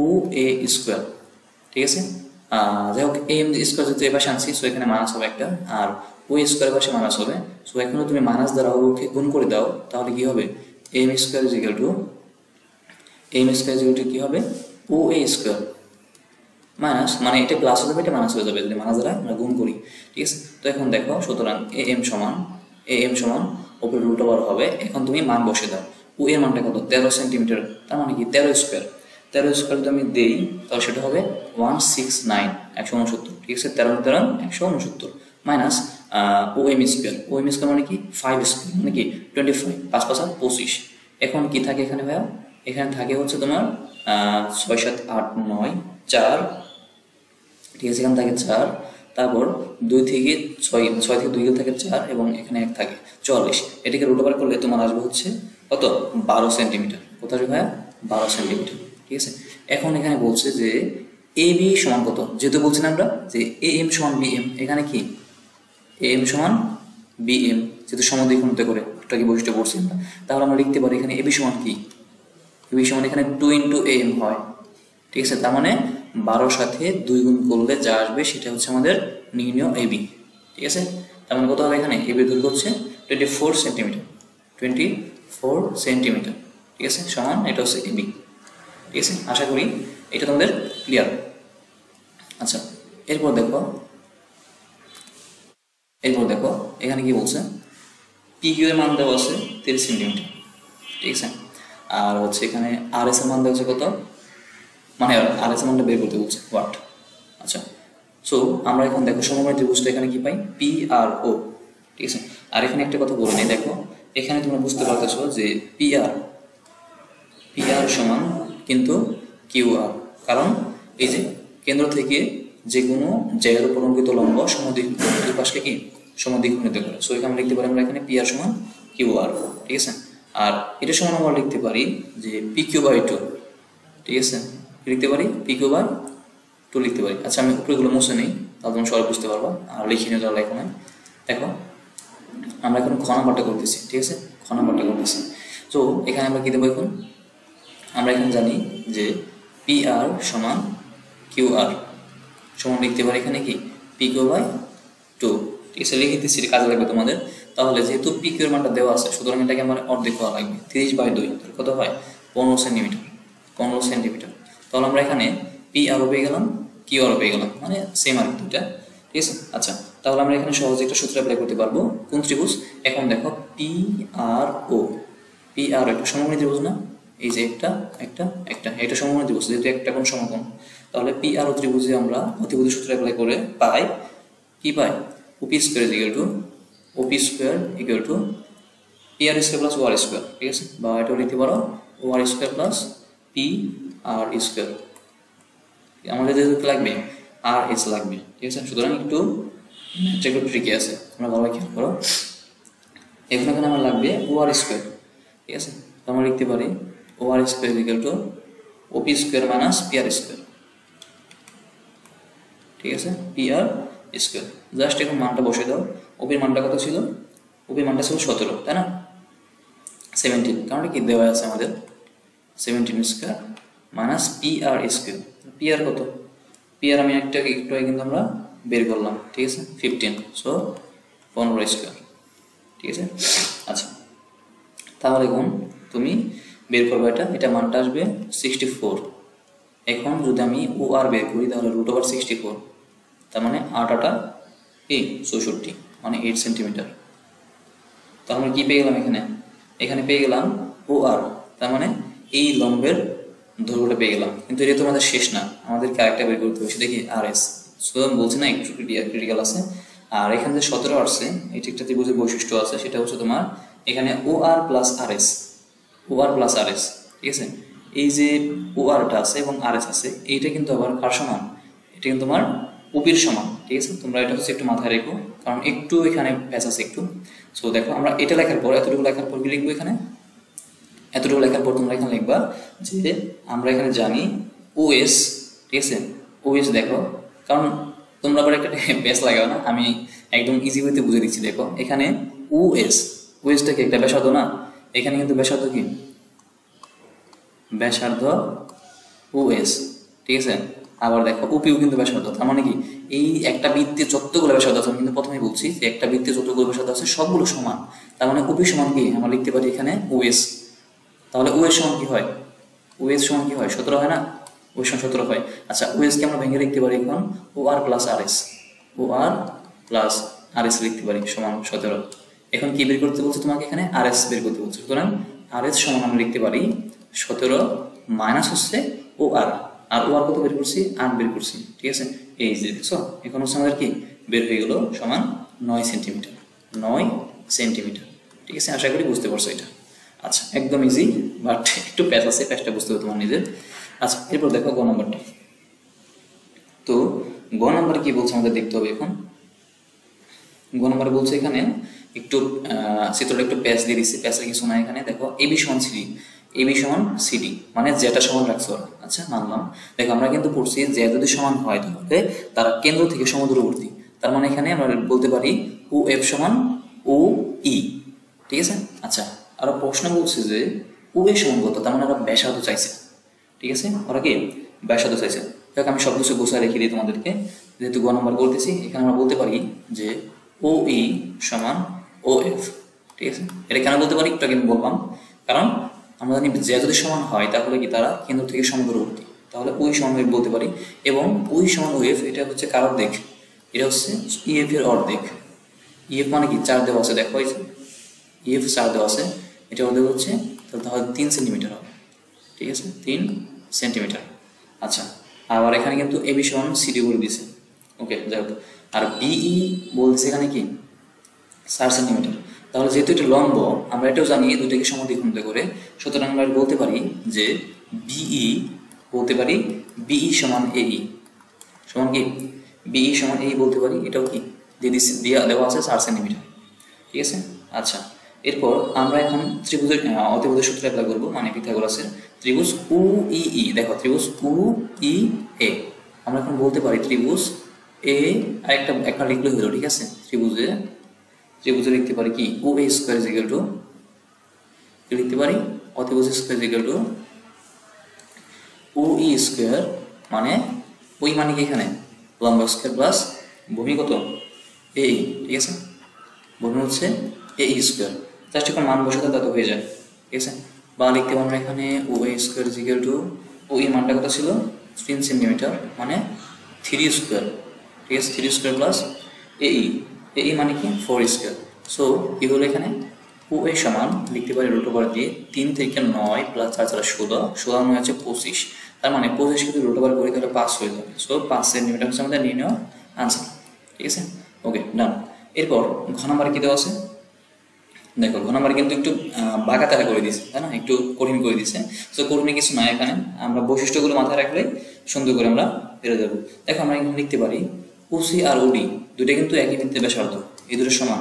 O A square, ঠিক আছে। যাই হোক এ এম স্কয়ার যেহেতু এবার আনছি, সো এখানে মাইনাস হবে একটা, আর ও স্কয়ার পাশে মাইনাস হবে। সো এখন তুমি মাইনাস দ্বারা ওকে গুণ করে দাও, তাহলে কি হবে M square is equal to কি হবে ও এ স্কয়ার মাইনাস, মানে এটা প্লাস হয়ে যাবে, এটা মাইনাস হয়ে যাবে যদি মাইনাস দ্বারা আমরা গুণ করি, ঠিক আছে। তো এখন দেখো সুতরাং এ এম সমান উপরে রুট ওভার হবে। এখন তুমি মান বসে দাও, ও এর মানটা কত 13 সেন্টিমিটার, তার মানে কি 13 স্কয়ার যদি আমি দেই তাহলে সেটা হবে 169 ঠিক আছে, 13 169 মাইনাস ও এম স্কয়ার মানে কি 5 স্কয়ার মানে কি 25, 5 5 25। এখন কি থাকে এখানে ভাইয়া, এখানে থাকে হচ্ছে তোমার 6 7 8 9 4, ঠিক আছে, এখানে থাকে 4, তারপর 2 থেকে 6 থেকে 2 গেলে থাকে 4 এবং এখানে 1 থাকে 44। এটাকে রুট ওভার করলে তোমার আসবে হচ্ছে কত 12 সেন্টিমিটার, কত আসবে ভাইয়া 12 সেন্টিমিটার, ঠিক আছে। এখন এখানে বলছে যে এ বি সমান কত, যেহেতু বলছি না আমরা যে এ এম সমান বি এম, এখানে কি এ এম সমান বি এম, যেহেতু সমদ্বিখণ্ডিত করে ওটাকে বৈশিষ্ট্য করছি আমরা, তাহলে আমরা লিখতে পারি এখানে এ বি সমান কি, এ বি সমান এখানে 2 ইন্টু এ এম হয়, ঠিক আছে। তার মানে 12 সাথে 2 গুণ করলে যা আসবে সেটা হচ্ছে আমাদের নির্ণয় এ বি, ঠিক আছে। তার মানে কত হবে এখানে এ বি দৈর্ঘ্য হচ্ছে 24 সেন্টিমিটার, 24 সেন্টিমিটার, ঠিক আছে, সমান এটা হচ্ছে এ বি, ঠিক আছে। আশা করি এটা তোমাদের ক্লিয়ার। আচ্ছা, এরপর দেখো এখানে কি বলছে পি কিউ এর মান দেওয়া আছে 30 সেন্টিমিটার, ঠিক আছে। আর হচ্ছে এখানে আর এস এর মান দেওয়া আছে কত, মানে আর এস এর মানটা বের করতে বলছে ওয়াট। আচ্ছা, সো আমরা এখন দেখো সমবায় ত্রিভুজটা এখানে কি পাই, পি আর ও, ঠিক আছে। আর এখানে একটা কথা বলে নেই, দেখো এখানে তোমরা বুঝতে পারতেছো যে পি আর সমান কিন্তু কিউ আর, কারণ এই যে কেন্দ্র থেকে যে কোনো জায়গার উপর অঙ্কিত লম্ব দুই পাশকে কি সমদ্বিখণ্ডিত করে। সো এখানে লিখতে পারি আমরা এখানে পি আর সমান কিউ আর, ঠিক আছে। আর এটা সমান আমরা লিখতে পারি যে পি কিউ বাই টু, ঠিক আছে, লিখতে পারি পি কিউ বাই টু লিখতে পারি। আচ্ছা আমি উপরেগুলো মুছে নেই, তাহলে তুমি সবাই বুঝতে পারবা, আর লিখে নিয়ে যাওয়া এখানে। দেখো আমরা এখন খ নাম্বারটা করতেছি, ঠিক আছে, খ নাম্বারটা করতেছি। তো এখানে আমরা কি দেবো এখন, আমরা এখন জানি যে পি আর সমান কিউ আর সমান লিখতে পারি এখানে কি পি কিউ বাই টু, ঠিক আছে, লিখে দিচ্ছি, কাজে লাগবে তোমাদের। তাহলে যেহেতু পি কিউ এর মানটা দেওয়া আছে, সুতরাং এটাকে আমার অর্ধেক করা লাগবে, 30/2 কত হয় 15 সেন্টিমিটার, 15 সেন্টিমিটার। তাহলে আমরা এখানে পি আরও পেয়ে গেলাম, কিউ আরও পেয়ে গেলাম, মানে সেম আর কি দুইটা, ঠিক আছে। আচ্ছা তাহলে আমরা এখানে সহজে একটা সূত্র অ্যাপ্লাই করতে পারবো, কোন ত্রিভুজ, এখন দেখো পি আর ও, পি আর একটা সমকোণী ত্রিভুজ না, এই যে একটা একটা একটা এটা সমকোণী ত্রিভুজ, যেহেতু একটা কোণ সমকোণ, তাহলে পি আর ও ত্রিভুজে আমরা অতিভুজ সূত্র অ্যাপ্লাই করে পাই কি পাই, OP square is equal to OP square equal to P R square plus O R square, ঠিক আছে, বা এটাও লিখতে পারো O R square plus P R square, আমাদের যেহেতু লাগবে আর এস লাগবে, ঠিক আছে। সুতরাং একটু ট্রিকি আছে, তোমরা ভালো খেয়াল করো। এখানে আমার লাগবে ও আর স্কোয়ার, ঠিক আছে, তো আমরা লিখতে পারি O R square equal to OP square minus P R square, ঠিক আছে, পি আর স্কোয়ার। জাস্ট এখন মানটা বসে দাও, ওপির মানটা কত ছিল, ওপির মানটা ছিল 17, তাই না, 17, কারণ কি দেওয়া আছে আমাদের 17 square minus P R square, P R কত, পি আর আমি একটু আগে কিন্তু আমরা বের করলাম, ঠিক আছে, 15, সো 15 স্কোয়ার, ঠিক আছে। আচ্ছা তাহলে এখন তুমি বের করবে এটা মানটা আসবে 64। এখন যদি আমি ও আর বের করি তাহলে √64, তার মানে 8 এই 64, মানে 8 সেন্টিমিটার। তার মানে কি পেয়ে গেলাম এখানে পেয়ে গেলাম ও আর, তার মানে এই লম্বের দৈর্ঘ্যটা পেয়ে গেলাম। কিন্তু এটা তো আমাদের শেষ না, আমাদেরকে আরেকটা বের করতে হবে, সেটা কি আর এস। সো বলছি না একটু ক্রিটিক্যাল আছে। আর এখানে যে 17 আসছে, এটি একটা ত্রিভুজের বৈশিষ্ট্য আছে, সেটা হচ্ছে তোমার এখানে ও আর প্লাস আর এস, ও আর প্লাস আর এস, ঠিক আছে। এই যে ও আরটা আছে এবং আর এস আছে, এইটা কিন্তু আবার কার সমান, এটা কিন্তু তোমার ওপির সমান, ঠিক আছে। তোমরা এটা হচ্ছে একটু মাথায় রেখো, কারণ একটু এখানে প্যাচ আছে একটু। সো দেখো আমরা এটা লেখার পর, এতটুকু লেখার পর কি লিখবো, এতটুকু লেখার পর তোমরা এখানে লিখবা যে আমরা এখানে জানি ওএস, ঠিক আছে, ওএস দেখো, কারণ তোমরা আবার একটা প্যাচ লাগাও না, আমি একদম ইজি ওয়েতে বুঝে দিচ্ছি। দেখো এখানে ওএসটা কি একটা ব্যাসার্ধ না, এখানে কিন্তু ব্যাসার্ধ কি, ব্যাসার্ধ ওএস, ঠিক আছে। আবার দেখো ওপিও কিন্তু ব্যাসার্ধ, তার মানে কি এই একটা বৃত্তে যতগুলো ব্যাসার্ধ আছে, আমি কিন্তু প্রথমেই বলছি যে একটা বৃত্তে যতগুলো ব্যাসার্ধ আছে সবগুলো সমান, তার মানে ওপি সমান কি আমরা লিখতে পারি এখানে ওএস। তাহলে ওএস সমান কি হয়, ওএস সমান কি হয় 17 হয় না, ওএস সমান 17 হয়। আচ্ছা ওএস কে আমরা ভেঙে লিখতে পারি এখন ও আর প্লাস আর এস, ও আর প্লাস আর এস লিখতে পারি সমান 17। এখন কি বের করতে বলছে তোমাকে, এখানে আর এস বের করতে বলছে, সুতরাং আর এস সমান আমরা লিখতে পারি 17 মাইনাস হচ্ছে ও আর, আর ও আর কত বের করছি, 8 বের করছি, ঠিক আছে। এই যে দেখছো এখন হচ্ছে আমাদের কি বের হয়ে গেল সমান 9 সেন্টিমিটার, 9 সেন্টিমিটার, ঠিক আছে। আশা করি বুঝতে পারছো এটা। আচ্ছা একদম ইজি, বাট একটু প্যাচ আছে, প্যাচটা বুঝতে হবে তোমার নিজের। আচ্ছা এরপর দেখো গ নাম্বারটা। তো গ নাম্বার কি বলছে আমাদের দেখতে হবে এখন। গ নাম্বার বলছে এখানে একটু চিত্রটা একটু প্যাচ দিয়ে দিচ্ছে, প্যাচের কিছু না, এখানে দেখো এবি সমান সিডি, এবি সমান সিডি মানে যেটা সমান রাখছো ওরা। আচ্ছা মানলাম, দেখো আমরা কিন্তু পড়ছি যে যদি সমান হয় তাহলে তারা কেন্দ্র থেকে সমদূরবর্তী, তার মানে এখানে আমরা বলতে পারি ও এফ সমান ও ই, ঠিক আছে। আচ্ছা আর প্রশ্ন বলছে যে ও এ সমান কত, তার মানে ওরা ব্যাসার্ধ চাইছে, ঠিক আছে, ওরা কি ব্যাসার্ধ চাইছে। দেখ আমি সব কিছু গোছায় রেখে দিই তোমাদেরকে, যেহেতু গ নাম্বার বলতেছি, এখানে আমরা বলতে পারি যে ও ই সমান ও এফ, ঠিক আছে। এটা কেন বলতে পারি একটু আগে বললাম, কারণ আমরা জানি যে যদি সমান হয় তাহলে কি তারা কেন্দ্র থেকে সমদূরবর্তী, তাহলে ওই সমান বলতে পারি। এবং ওই সমান ও এফ এটা হচ্ছে কার অর্ধেক, এটা হচ্ছে ইএফ এর অর্ধেক। ইএফ মানে কি 4 দেওয়া আছে, দেখো এই যে ইএফ 4 দেওয়া আছে, এটা অর্ধেক হচ্ছে তাহলে 3 সেন্টিমিটার হবে, ঠিক আছে, 3 সেন্টিমিটার। আচ্ছা আবার এখানে কিন্তু এবি সমান সিডি করে দিছে, ওকে, যাই হোক। আর বিই বলছে এখানে কি 4 সেন্টিমিটার। তাহলে যেহেতু এটা লম্ব, আমরা এটাও জানি দুটাকে সমদ্বিখণ্ডিত করে, সুতরাং আমরা বলতে পারি যে বিই বলতে পারি বিই সমান এই সমান কি বিই সমান এই বলতে পারি। এটাও কি দেওয়া আছে 4 সেন্টিমিটার, ঠিক আছে। আচ্ছা, এরপর আমরা এখন ত্রিভুজের অতিভুজের সূত্র অ্যাপ্লাই করবো, মানে পিথাগোরাসের ত্রিভুজ উ ই ই। দেখো ত্রিভুজ উ ই এ, আমরা এখন বলতে পারি ত্রিভুজ এ, আর একটা লিখলে হলো, ঠিক আছে। ত্রিভুজে লিখতে পারি কি O A square is equal to, লিখতে পারি অতিভুজ square is equal to O E square, মানে ওই মানে কি এখানে লম্ব স্কোয়ার প্লাস ভূমি কত এই, ঠিক আছে। ভূমি হচ্ছে এ স্কোয়ার, জাস্ট এখন মান বসাতে তত হয়ে যায়, ঠিক আছে। বা লিখতে পারবো এখানে ও A square is equal to, ও এই মানটা কত ছিল 3 সেন্টিমিটার, মানে 3 স্কোয়ার, ঠিক আছে। 3 স্কোয়ার প্লাস এই মানে কি 4 স্কোয়ার। সো কি হলো এখানে ও এ সমান লিখতে পারি রুট ওভার দিয়ে 3 থেকে 9 প্লাস 4 4 16, 16 9 হচ্ছে 25, তার মানে 25 যদি রুট ওভার করি তাহলে 5 হয়ে যাবে। সো 5 সেন্টিমিটার হচ্ছে আমাদের নিয়ে নেওয়া আনসার, ঠিক আছে। ওকে, ডান। এরপর ঘ নাম্বার কি দেওয়া আছে, দেখো ঘ নাম্বার কিন্তু একটু বাঁকা তারা করে দিয়েছে, তাই না, একটু কঠিন করে দিয়েছে। সো কঠিন কিছু নয়, এখানে আমরা বৈশিষ্ট্যগুলো মাথায় রাখলে সুন্দর করে আমরা পেরে যাবো। দেখো আমরা এখানে লিখতে পারি ওসি আর ওডি দুটো কিন্তু একই বৃত্তের ব্যাসার্ধ, এই দুটো সমান।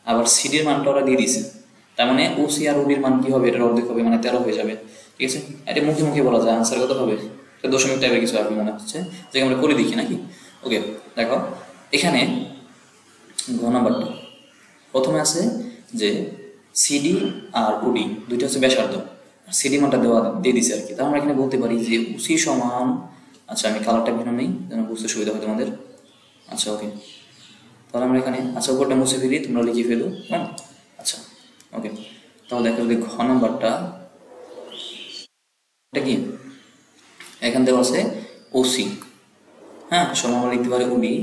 আবার সিডির মানটা ওরা দিয়ে দিয়েছে, তার মানে ওসি আর ওডির মান কি হবে, এটার অর্ধেক হবে, মানে 13 হয়ে যাবে, ঠিক আছে। এটা মুখে মুখে বলা যায়, আনসার কত হবে, দশমিক টাইপের কিছু হবে মনে হচ্ছে, যে আমরা করে দেখি নাকি। ওকে, দেখো এখানে ঘ নাম্বারটা প্রথমে আছে যে সিডি আর ওডি দুইটা হচ্ছে ব্যাসার্ধ, সিডি মানটা দিয়ে দিছে আর কি। তাহলে আমরা এখানে বলতে পারি যে ওসি সমান, আচ্ছা আমি কালারটা ভিন্ন নেই যেন বুঝতে সুবিধা হয় তোমাদের। আচ্ছা ওকে, তাহলে আমরা এখানে আচ্ছা উপরটা মুছে ফেলি, তোমরা লিখে ফেলো, হ্যাঁ। আচ্ছা ওকে, তাহলে দেখো যদি ঘ নাম্বারটা এটা কি এখান থেকে আছে ওসি, হ্যাঁ, সমান আমরা লিখতে পারি ওডি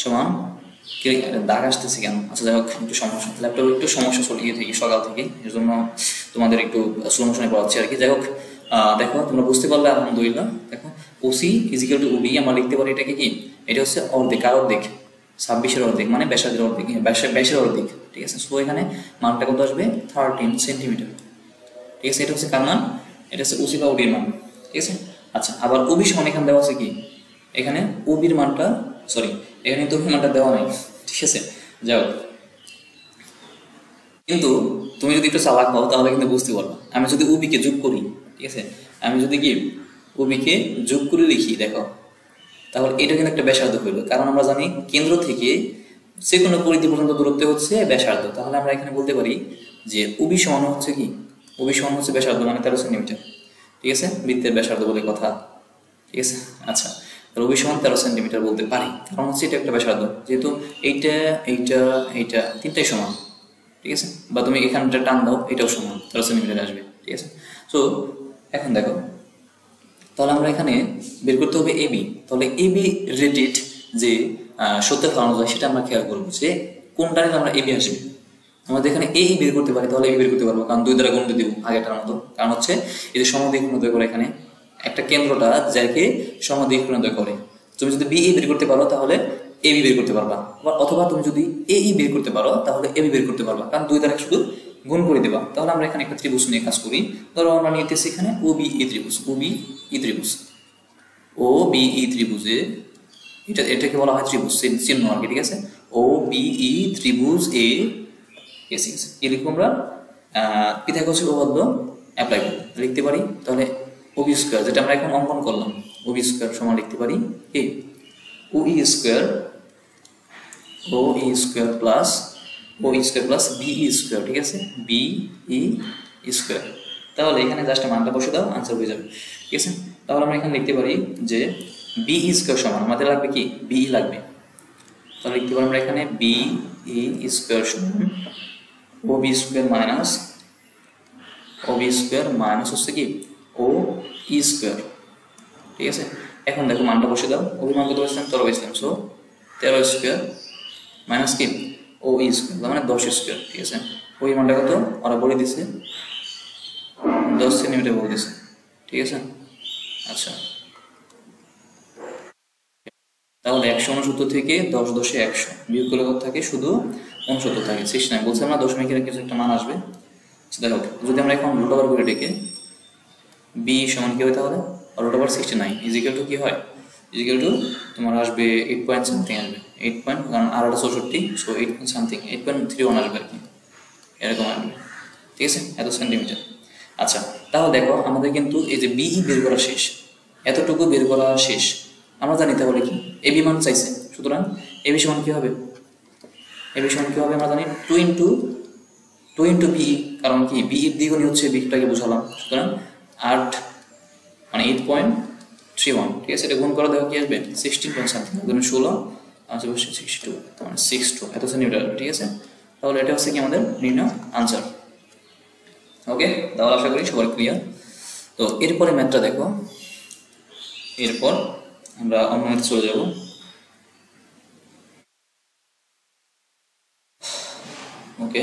সমান কি, দাগ আসতেছে কেন, আচ্ছা যাই হোক একটু সমস্যা, ল্যাপটপে একটু সমস্যা চলিয়ে থাকি সকাল থেকে, এর জন্য তোমাদের একটু স্লো মোশনে পড়াচ্ছি আর কি। যাই হোক দেখো তোমরা বুঝতে পারলে আলহামদুলিল্লাহ। দেখো ওসি ইজিক্যাল টু ওডি আমরা লিখতে পারি এটাকে কি, এটা হচ্ছে অর্ধেক, আর অর্ধেক 26-এর অর্ধেক, মানে ব্যাসার্ধের অর্ধেক, ব্যাসের অর্ধেক, ঠিক আছে। সো এখানে মানটা কত আসবে 13 সেন্টিমিটার, ঠিক আছে। এটা হচ্ছে কার মান, এটা হচ্ছে ওসি বা ওডির মান, ঠিক আছে। আচ্ছা আবার ওবি সমান এখানে দেওয়া আছে কি, এখানে ওবির মানটা, সরি এখানে তো ওবির মানটা দেওয়া নাই, ঠিক আছে। যাই হোক, কিন্তু তুমি যদি একটু চালাক হও তাহলে কিন্তু বুঝতে পারবে। আমি যদি ওবিকে যোগ করি, ঠিক আছে, আমি যদি কি ওবিকে যোগ করে লিখি, দেখো তাহলে এটা কিন্তু একটা ব্যাসার্ধ হইলো, কারণ আমরা জানি কেন্দ্র থেকে যে কোনো পরিধি পর্যন্ত দূরত্ব হচ্ছে ব্যাসার্ধ। তাহলে আমরা এখানে বলতে পারি যে ওবি সমান হচ্ছে কি, ওবি সমান হচ্ছে ব্যাসার্ধ মানে 13 সেন্টিমিটার, ঠিক আছে, বৃত্তের ব্যাসার্ধ বলে কথা, ঠিক আছে। আচ্ছা ওবি সমান 13 সেন্টিমিটার বলতে পারি, কারণ হচ্ছে এটা একটা ব্যাসার্ধ, যেহেতু এইটা এইটা এইটা তিনটাই সমান, ঠিক আছে। বা তুমি এখানটা টান দাও, এটাও সমান 13 সেন্টিমিটার আসবে, ঠিক আছে। সো এখন দেখো তাহলে আমরা এখানে বের করতে হবে এবি, তাহলে এবি রিলেটেড যে সত্যের ফলানো যায় সেটা আমরা খেয়াল করবো যে কোনটা নিলে আমরা এবি আসবে। আমাদের এখানে এই বের করতে পারি, তাহলে এবি বের করতে পারবো, কারণ 2 দ্বারা গুণ দিব আগেটার মতো, কারণ হচ্ছে এই যে সমদ্বিখণ্ডিত করে এখানে একটা কেন্দ্রটা যাকে সমদ্বিখণ্ডিত করে। তুমি যদি বিই বের করতে পারো তাহলে এবি বের করতে পারবা, অথবা তুমি যদি এই বের করতে পারো তাহলে এবি বের করতে পারবা, কারণ 2 দ্বারা শুধু গুণ করে দেবা। তাহলে আমরা এখানে একটা ত্রিভুজ নিয়ে কাজ করি, ধরো আমরা নিতেছি এখানে ও বি ই ত্রিভুজ, ও বি ই ত্রিভুজ, ও বি ই ত্রিভুজে এটাকে বলা হয় ত্রিভুজ চিহ্ন আর কি, ঠিক আছে। ও বি ই ত্রিভুজ এ এসি এই লিখবো আমরা, পিথাগোরাসের উপপাদ্য অ্যাপ্লাই করব, লিখতে পারি তাহলে ওবি স্কোয়ার, যেটা আমরা এখন অঙ্কন করলাম, ওবি স্কোয়ার সমান লিখতে পারি A O E square, O E square plus BE square, ঠিক আছে, বিই স্কোয়ার। তাহলে এখানে জাস্ট মানটা বসে দাও, আনসার হয়ে যাবে, ঠিক আছে। তাহলে আমরা এখানে লিখতে পারি যে বিই স্কোয়ার সমান আমাদের লাগবে কি, বিই লাগবে, তাহলে লিখতে পারি আমরা এখানে বিই স্কোয়ার সমান ও বি স্কোয়ার মাইনাস হচ্ছে কি ও ই স্কোয়ার, ঠিক আছে। এখন দেখো মানটা বসে দাও, ও মান কত বসলাম 13 বসলাম, সো 13 স্কোয়ার মাইনাস কি ও ই স্কোয়ার, মানে 10 স্কোয়ার, ঠিক আছে। ওই মানটা কত ওরা বলে দিছে 10 সেন্টিমিটার বলে দিছে, ঠিক আছে। আচ্ছা তাহলে 169 থেকে 10 10 100 বিয়োগ করলে কত থাকে? শুধু 69 থাকে, 69। বলছিলাম না দশমিকের কিছু একটা মান আসবে। যাই হোক, যদি আমরা এখন রুট ওভার করে ডেকে বি সমান কি হয় তাহলে? রুট ওভার 69 ইজিক্যাল টু কি হয়? ইজিক্যাল টু তোমার আসবে 8 পয়েন্ট সামথিং আসবে, 8 পয়েন্ট, কারণ আর 64, সো 8 পয়েন্ট সামথিং, 8.31 আসবে আর কি, এরকম আসবে। ঠিক আছে, এত সেন্টিমিটার। আচ্ছা, তাহলে দেখো আমাদের কিন্তু এই যে বিই বের করা শেষ, এতটুকু বের করা শেষ। আমরা জানি তাহলে কি এবি মান চাইছে, সুতরাং এবি সমান কি হবে? এবি সমান কি হবে আমরা জানি 2 ইন্টু বিই, কারণ কি বিইর দ্বিগুণই হচ্ছে বিটাকে বুঝালাম, সুতরাং 8 মানে 8.31। ঠিক আছে, এটা গুণ করে দেখো কি আসবে? 16 পয়েন্ট সামথিং, 16 আশেপাশে 62 মানে 62 এত সেন্টিমিটার। ঠিক আছে, তাহলে এটা হচ্ছে কি আমাদের নির্ণয় আনসার। ওকে, তাহলে আশা করি সবার ক্লিয়ার। তো এরপরে ম্যাথটা দেখো, এরপর আমরা অন্য ম্যাথে চলে যাব। ওকে,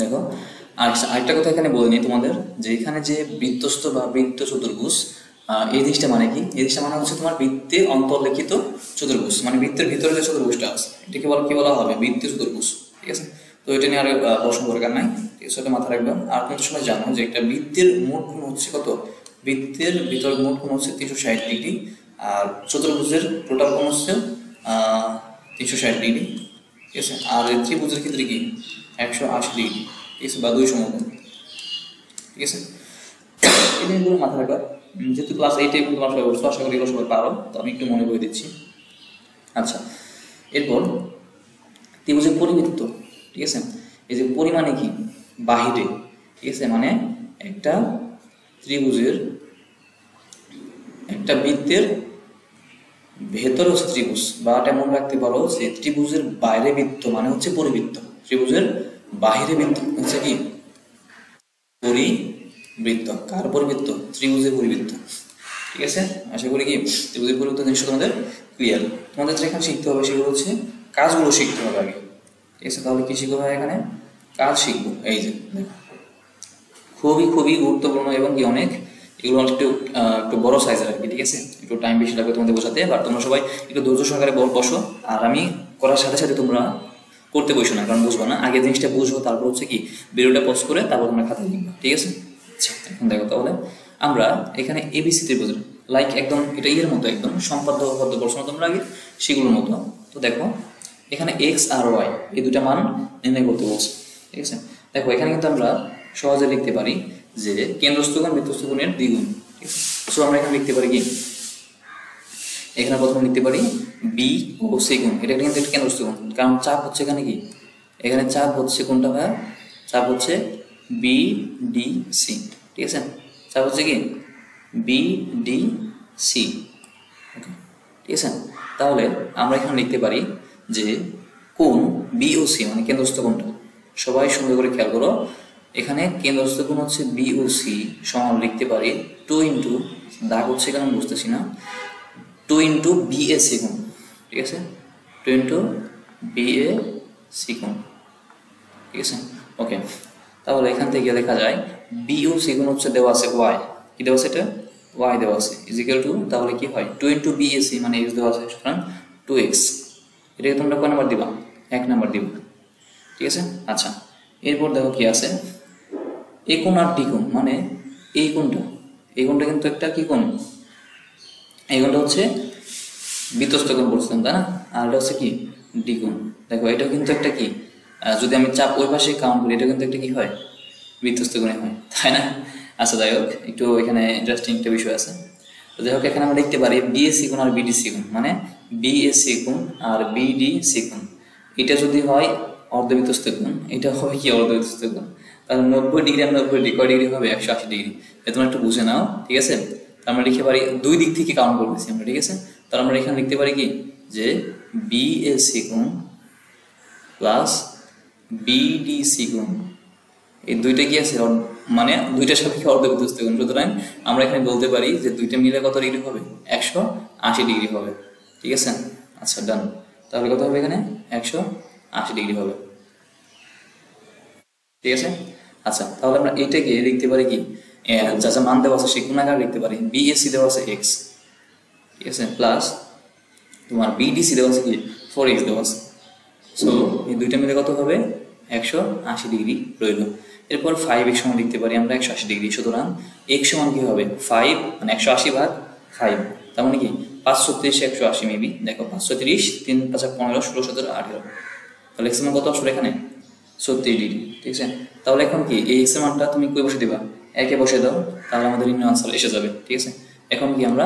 দেখো আরেকটা কথা এখানে বলে নিই তোমাদের, যে এখানে যে বৃত্তস্থ বা বৃত্ত চতুর্ভুজ, এই জিনিসটা মানে কি? এই জিনিসটা মানে হচ্ছে তোমার বৃত্তে অন্তর্লিখিত চতুর্ভুজ, মানে বৃত্তের ভিতরে যে চতুর্ভুজটা আছে এটাকে কি বলা হবে? বৃত্তীয় চতুর্ভুজ। ঠিক আছে, তো এটা নিয়ে আর প্রশ্ন দরকার নাই, ঠিক আছে, এটা মাথায় রাখবে। আর তুমি সময় জানো যে একটা বৃত্তের মোট কোণ হচ্ছে কত? বৃত্তের ভিতর মোট কোণ হচ্ছে 360 ডিগ্রি, আর চতুর্ভুজের টোটাল কোণ হচ্ছে 360 ডিগ্রি। ঠিক আছে, আর ত্রিভুজের ক্ষেত্রে কি 180 ডিগ্রি। ঠিক আছে, বা 2 সমকোণ। ঠিক আছে, এই জিনিসগুলো মাথায় রাখবা। যেহেতু ক্লাস 8 এখন তোমার সবাই বসছো, আশা করি এগুলো সবাই পারো, তো আমি একটু মনে করে দিচ্ছি। আচ্ছা, এরপর ত্রিভুজের পরিবৃত্ত। ঠিক আছে, এই যে পরিমাণে কি বাহিরে, ঠিক আছে, মানে একটা ত্রিভুজের, একটা বৃত্তের ভেতরে হচ্ছে ত্রিভুজ, বা এটা মনে রাখতে পারো যে ত্রিভুজের বাইরে বৃত্ত মানে হচ্ছে পরিবৃত্ত, ত্রিভুজের বাহিরে বৃত্ত হচ্ছে কি পরিবৃত্ত। কার পরিবৃত্ত? ত্রিভুজের পরিবৃত্ত। ঠিক আছে, আশা করি কি ত্রিভুজের পরিবৃত্ত জিনিসটা তোমাদের ক্লিয়ার। তোমাদের যেখানে শিখতে হবে সেগুলো হচ্ছে কাজগুলো শিখতে হবে আগে। ঠিক আছে, তাহলে কি শিখবো এখানে? কাজ শিখবো। এই যে খুবই খুবই গুরুত্বপূর্ণ এবং কি অনেক, এগুলো একটু একটু বড় সাইজের আর কি। ঠিক আছে, একটু টাইম বেশি লাগবে তোমাদের বোঝাতে, বাট তোমরা সবাই একটু ধৈর্য সহকারে বসো, আর আমি করার সাথে সাথে তোমরা করতে বসো না, কারণ বুঝবো না, আগে জিনিসটা বুঝবো, তারপর হচ্ছে কি ভিডিওটা পজ করে তারপর তোমরা খাতা লিখবা। ঠিক আছে, আচ্ছা এখন দেখো তাহলে আমরা এখানে এবিসি ত্রিভুজ, লাইক একদম এটা ইয়ের মতো, একদম সম্পাদ্য পদ্য প্রশ্ন তোমরা আগে সেগুলোর মতো। তো দেখো এখানে এক্স আর ওয়াই এই দুটা মান নির্ণয় করতে বলছে। ঠিক আছে, দেখো এখানে কিন্তু আমরা সহজে লিখতে পারি যে কেন্দ্রস্থ কোণ বৃত্তস্থ কোণের দ্বিগুণ। ঠিক আছে, সো আমরা এখানে লিখতে পারি কি, এখানে প্রথমে লিখতে পারি বি ও সি কোণ, এটা কিন্তু একটা কেন্দ্রস্থ কোণ, কারণ চাপ হচ্ছে এখানে কি, এখানে চাপ হচ্ছে কোনটা ভাই? চাপ হচ্ছে বি ডি সি। ঠিক আছে, চাপ হচ্ছে কি বি ডি সি। ওকে, ঠিক আছে, তাহলে আমরা এখানে লিখতে পারি যে কোণ বি ও সি মানে কেন্দ্রস্থ কোণটা, সবাই সুন্দর করে খেয়াল করো, এখানে কেন্দ্রস্থ কোণ হচ্ছে বি ও সি সমান লিখতে পারি 2 ইন্টু, দাগ হচ্ছে কেন বুঝতেছি না, 2 ইন্টু বি এ সি কোণ। ঠিক আছে, 2 ইন্টু বি এ সি কোণ। ঠিক আছে, ওকে, তাহলে এখান থেকে দেখা যায় বি ও সি কোণ হচ্ছে দেওয়া আছে ওয়াই, কি দেওয়া আছে? এটা ওয়াই দেওয়া আছে, ইজিক্যাল টু, তাহলে কি হয় 2 ইন্টু বি এ সি মানে এক্স দেওয়া আছে, সুতরাং 2x। এটাকে তোমরা কয় নাম্বার দিবা? 1 নাম্বার দিবা। ঠিক আছে, আচ্ছা এরপর দেখো কি আছে, এই কোণ আর ডি কোণ, মানে এই কোণটা, এই কোণটা কিন্তু একটা কি কোণ, এই কোণটা হচ্ছে বৃত্তস্থ কোণ বলছিলাম তাই না, আর এটা হচ্ছে কি ডি কোণ। দেখো এটাও কিন্তু একটা কি, যদি আমি চাপ ওই পাশে কাউন্ট করি এটা কিন্তু একটা কি হয়, বৃত্তস্থ কোণে হয়, তাই না? আচ্ছা যাই হোক, একটু এখানে ইন্টারেস্টিং একটা বিষয় আছে। তো যাই হোক, এখানে আমরা লিখতে পারি বিএসসি কোণ আর বিডিসি কোণ, মানে বিএসসি কোণ আর বিডিসি কোণ, এটা যদি হয় অর্ধবৃত্তস্থ কোণ, এটা হবে কি অর্ধবৃত্তস্থ কোণ, তাহলে 90 ডিগ্রি আর 90 ডিগ্রি কয় ডিগ্রি হবে? 180 ডিগ্রি। তোমরা একটু বুঝে নাও। ঠিক আছে, আমরা লিখতে পারি দুই দিক থেকে কাউন্ট করতেছি আমরা। ঠিক আছে, তাহলে আমরা এখানে লিখতে পারি কি যে বিএসসি কোণ প্লাস বিডিসি কোণ, এই দুইটা কি আছে মানে দুইটার সাপেক্ষে অর্ধবৃত্তস্থ কোণ, সুতরাং আমরা এখানে বলতে পারি যে দুইটা মিলে কত ডিগ্রি হবে? 180 ডিগ্রি হবে। ঠিক আছে, আচ্ছা ডান, তাহলে কত হবে এখানে? 180 ডিগ্রি হবে। ঠিক আছে, আচ্ছা তাহলে আমরা এইটাকে লিখতে পারি কি, যা যা মান দেওয়া আছে সেই কোণ আকারে লিখতে পারি, বিএসসি দেওয়া আছে এক্স, ঠিক আছে, প্লাস তোমার বিডিসি দেওয়া আছে কি 4x দেওয়া আছে। সো এই দুইটা মিলে কত হবে 180 ডিগ্রি রইল। এরপর 5x সমান লিখতে পারি আমরা 180 ডিগ্রি। সুতরাং x সমান কি হবে 5 মানে 180 ভাগ 5, তার মানে কি 530 180 মেবি। দেখো 530 3 5 15 16 17 18, তাহলে x সমান কত আসলে এখানে 36 ডিগ্রি। ঠিক আছে, তাহলে এখন কি এই x এর মানটা তুমি কই বসে দিবা, একে বসে দাও, তাহলে আমাদের নিম্ন আনসার এসে যাবে। ঠিক আছে, এখন কি আমরা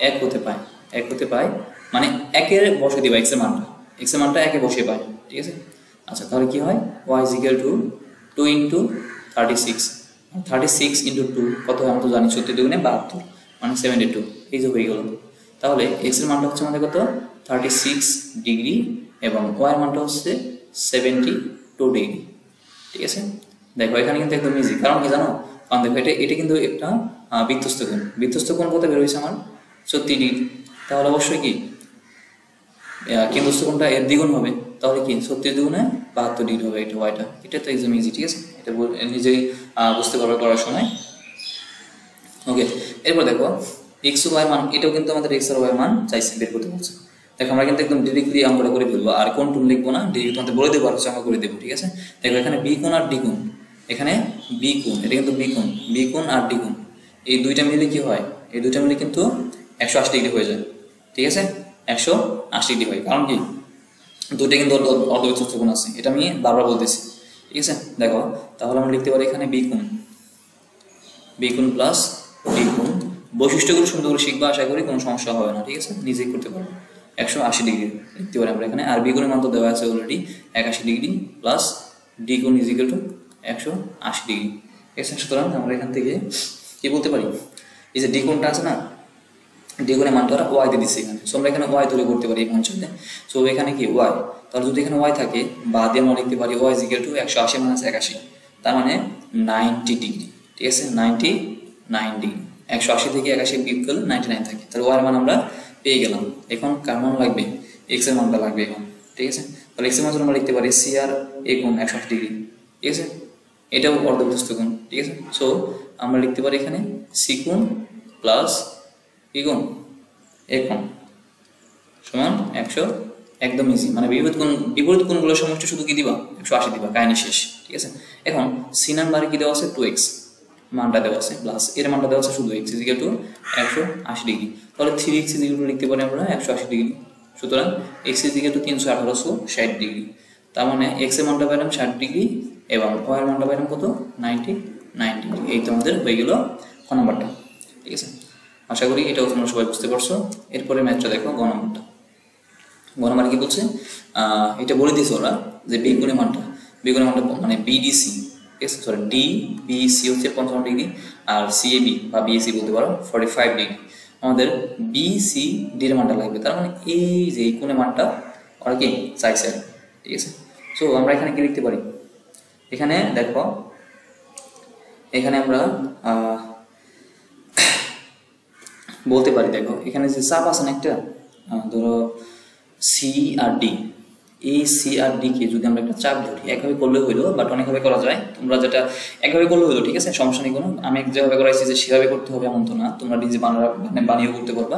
এক হতে পাই মানে একের বসে দিবা x এর মানটা একে বসে পাই। ঠিক আছে, আচ্ছা তাহলে কি হয় y is equal to 2 into 36 into 2 কত হয় আমরা তো জানি 36 দুগুণে 72 মানে 72, এই যে হয়ে গেল। তাহলে x এর মানটা হচ্ছে আমাদের কত 36 ডিগ্রি এবং y এর মানটা হচ্ছে 72 ডিগ্রি। ঠিক আছে, দেখো এখানে কিন্তু একদম ইজি, কারণ কি জানো, কারণ দেখো এটা কিন্তু একটা বৃত্তস্থ কোণ কত বের হয়েছে আমার 36 ডিগ্রি, তাহলে অবশ্যই কি কেন্দ্রস্থ কোণটা এর দ্বিগুণ হবে, তাহলে কি 36 দুগুণে 72 ডিগ্রি হবে এটা ওয়াইটা। এটা তো একদম ইজি। ঠিক আছে, এটা নিজেই বুঝতে পারবে করার সময়। ওকে, এরপর দেখো x ও y মান, এটাও কিন্তু আমাদের x আর y মান চাইছে বের করতে বলছে। দেখো আমরা কিন্তু একদম ডিরেক্টলি অঙ্কটা করে ফেলবো, আর কোন টুল লিখবো না, ডিরেক্ট তোমাদের বলে দেবো আর অঙ্ক করে দেবো। ঠিক আছে, দেখো এখানে বি কোণ আর ডি কোণ, এখানে বি কোণ, এটা কিন্তু বি কোণ আর ডি কোণ, এই দুইটা মিলে কি হয়, এই দুইটা মিলে কিন্তু 180 ডিগ্রি হয়ে যায়। ঠিক আছে, 180 ডিগ্রি হয়, কারণ কি দুইটা কিন্তু অর্ধবৃত্তস্থ কোণ আছে, এটা আমি বারবার বলতেছি। ঠিক আছে, দেখো তাহলে আমরা লিখতে পারি এখানে বি কোণ প্লাস ডি কোণ, বৈশিষ্ট্যগুলো সুন্দর করে শিখবা, আশা করি কোনো সমস্যা হবে না। ঠিক আছে, নিজেই করতে পারবো। 180 ডিগ্রি লিখতে পারি আমরা এখানে, আর বি কোণের মান তো দেওয়া আছে অলরেডি 81 ডিগ্রি প্লাস ডি কোণ ইজ ইকুয়াল টু 180 ডিগ্রি। ঠিক আছে, সুতরাং আমরা এখান থেকে কি বলতে পারি, এই যে ডি কোণটা আছে না, ডি কোণের মানটা ওরা ওয়াই দিয়ে দিচ্ছে এখানে, সো আমরা এখানে ওয়াই ধরে করতে পারি এই অঞ্চলে। সো এখানে কি ওয়াই, তাহলে যদি এখানে ওয়াই থাকে বা দিয়ে আমরা লিখতে পারি Y is equal to 180 minus 81, তার মানে 90 ডিগ্রি। ঠিক আছে, 99 ডিগ্রি, 180 থেকে 81 বিয়োগ করলে 99 থাকে, তাহলে ওয়াই এর মান আমরা পেয়ে গেলাম। এখন কার মান লাগবে, এক্স এর মানটা লাগবে এখন। ঠিক আছে, তাহলে এক্স এর মান আমরা লিখতে পারি সি আর এ কোণ 180 ডিগ্রি। ঠিক আছে, এটাও অর্ধবৃত্তস্থ কোণ। ঠিক আছে, সো আমরা লিখতে পারি এখানে সি কোণ প্লাস কি কোণ এ কোণ সমান 100, একদম ইজি, মানে বিপরীত কোণগুলোর সমষ্টি শুধু কি দিবা 180 দিবা, কাহিনী শেষ। ঠিক আছে, এখন সি নাম্বারে কি দেওয়া আছে 2x মানটা দেওয়া আছে প্লাস এর মানটা দেওয়া আছে শুধু x is equal to 180 degree, তাহলে 3x ইজ ইকুয়াল টু লিখতে পারি আমরা 180 ডিগ্রি। সুতরাং x is equal two 31860 degree, তার মানে x এর মানটা পাইলাম 60 ডিগ্রি এবং y এর মানটা পাইলাম কত 99 ডিগ্রি। এই তো আমাদের হয়ে গেল ক নাম্বারটা। ঠিক আছে, আশা করি এটাও তোমরা সবাই বুঝতে পারছো। এরপরে ম্যাথটা দেখো গ নাম্বার কি বলছে, এটা বলে দিয়েছে ওরা যে বি কোণের মানটা মানে বিডিসি, ঠিক আছে, সরি ডিবিসি হচ্ছে 55 ডিগ্রি আর সিএবি বা বিএসি বলতে পারো 45 ডিগ্রি। আমাদের বিসিডি এর মানটা লাগবে, তার মানে এই যে এই কোণের মানটা ওরা কি চাইছে। ঠিক আছে, সো আমরা এখানে কি লিখতে পারি, এখানে দেখো এখানে আমরা বলতে পারি, দেখো এখানে যে চাপ আছে না একটা, ধরো সি আর ডি, এই সি আর ডি কে যদি আমরা একটা চাপ ধরি, একভাবে করলে হইলো, বাট অনেকভাবে করা যায়, তোমরা যেটা একভাবে করলে হইলো। ঠিক আছে, সমস্যা নেই কোনো, আমি যেভাবে করাইছি যে সেভাবে করতে হবে এমন তো না, তোমরা নিজে বানিয়ে করতে পারবা।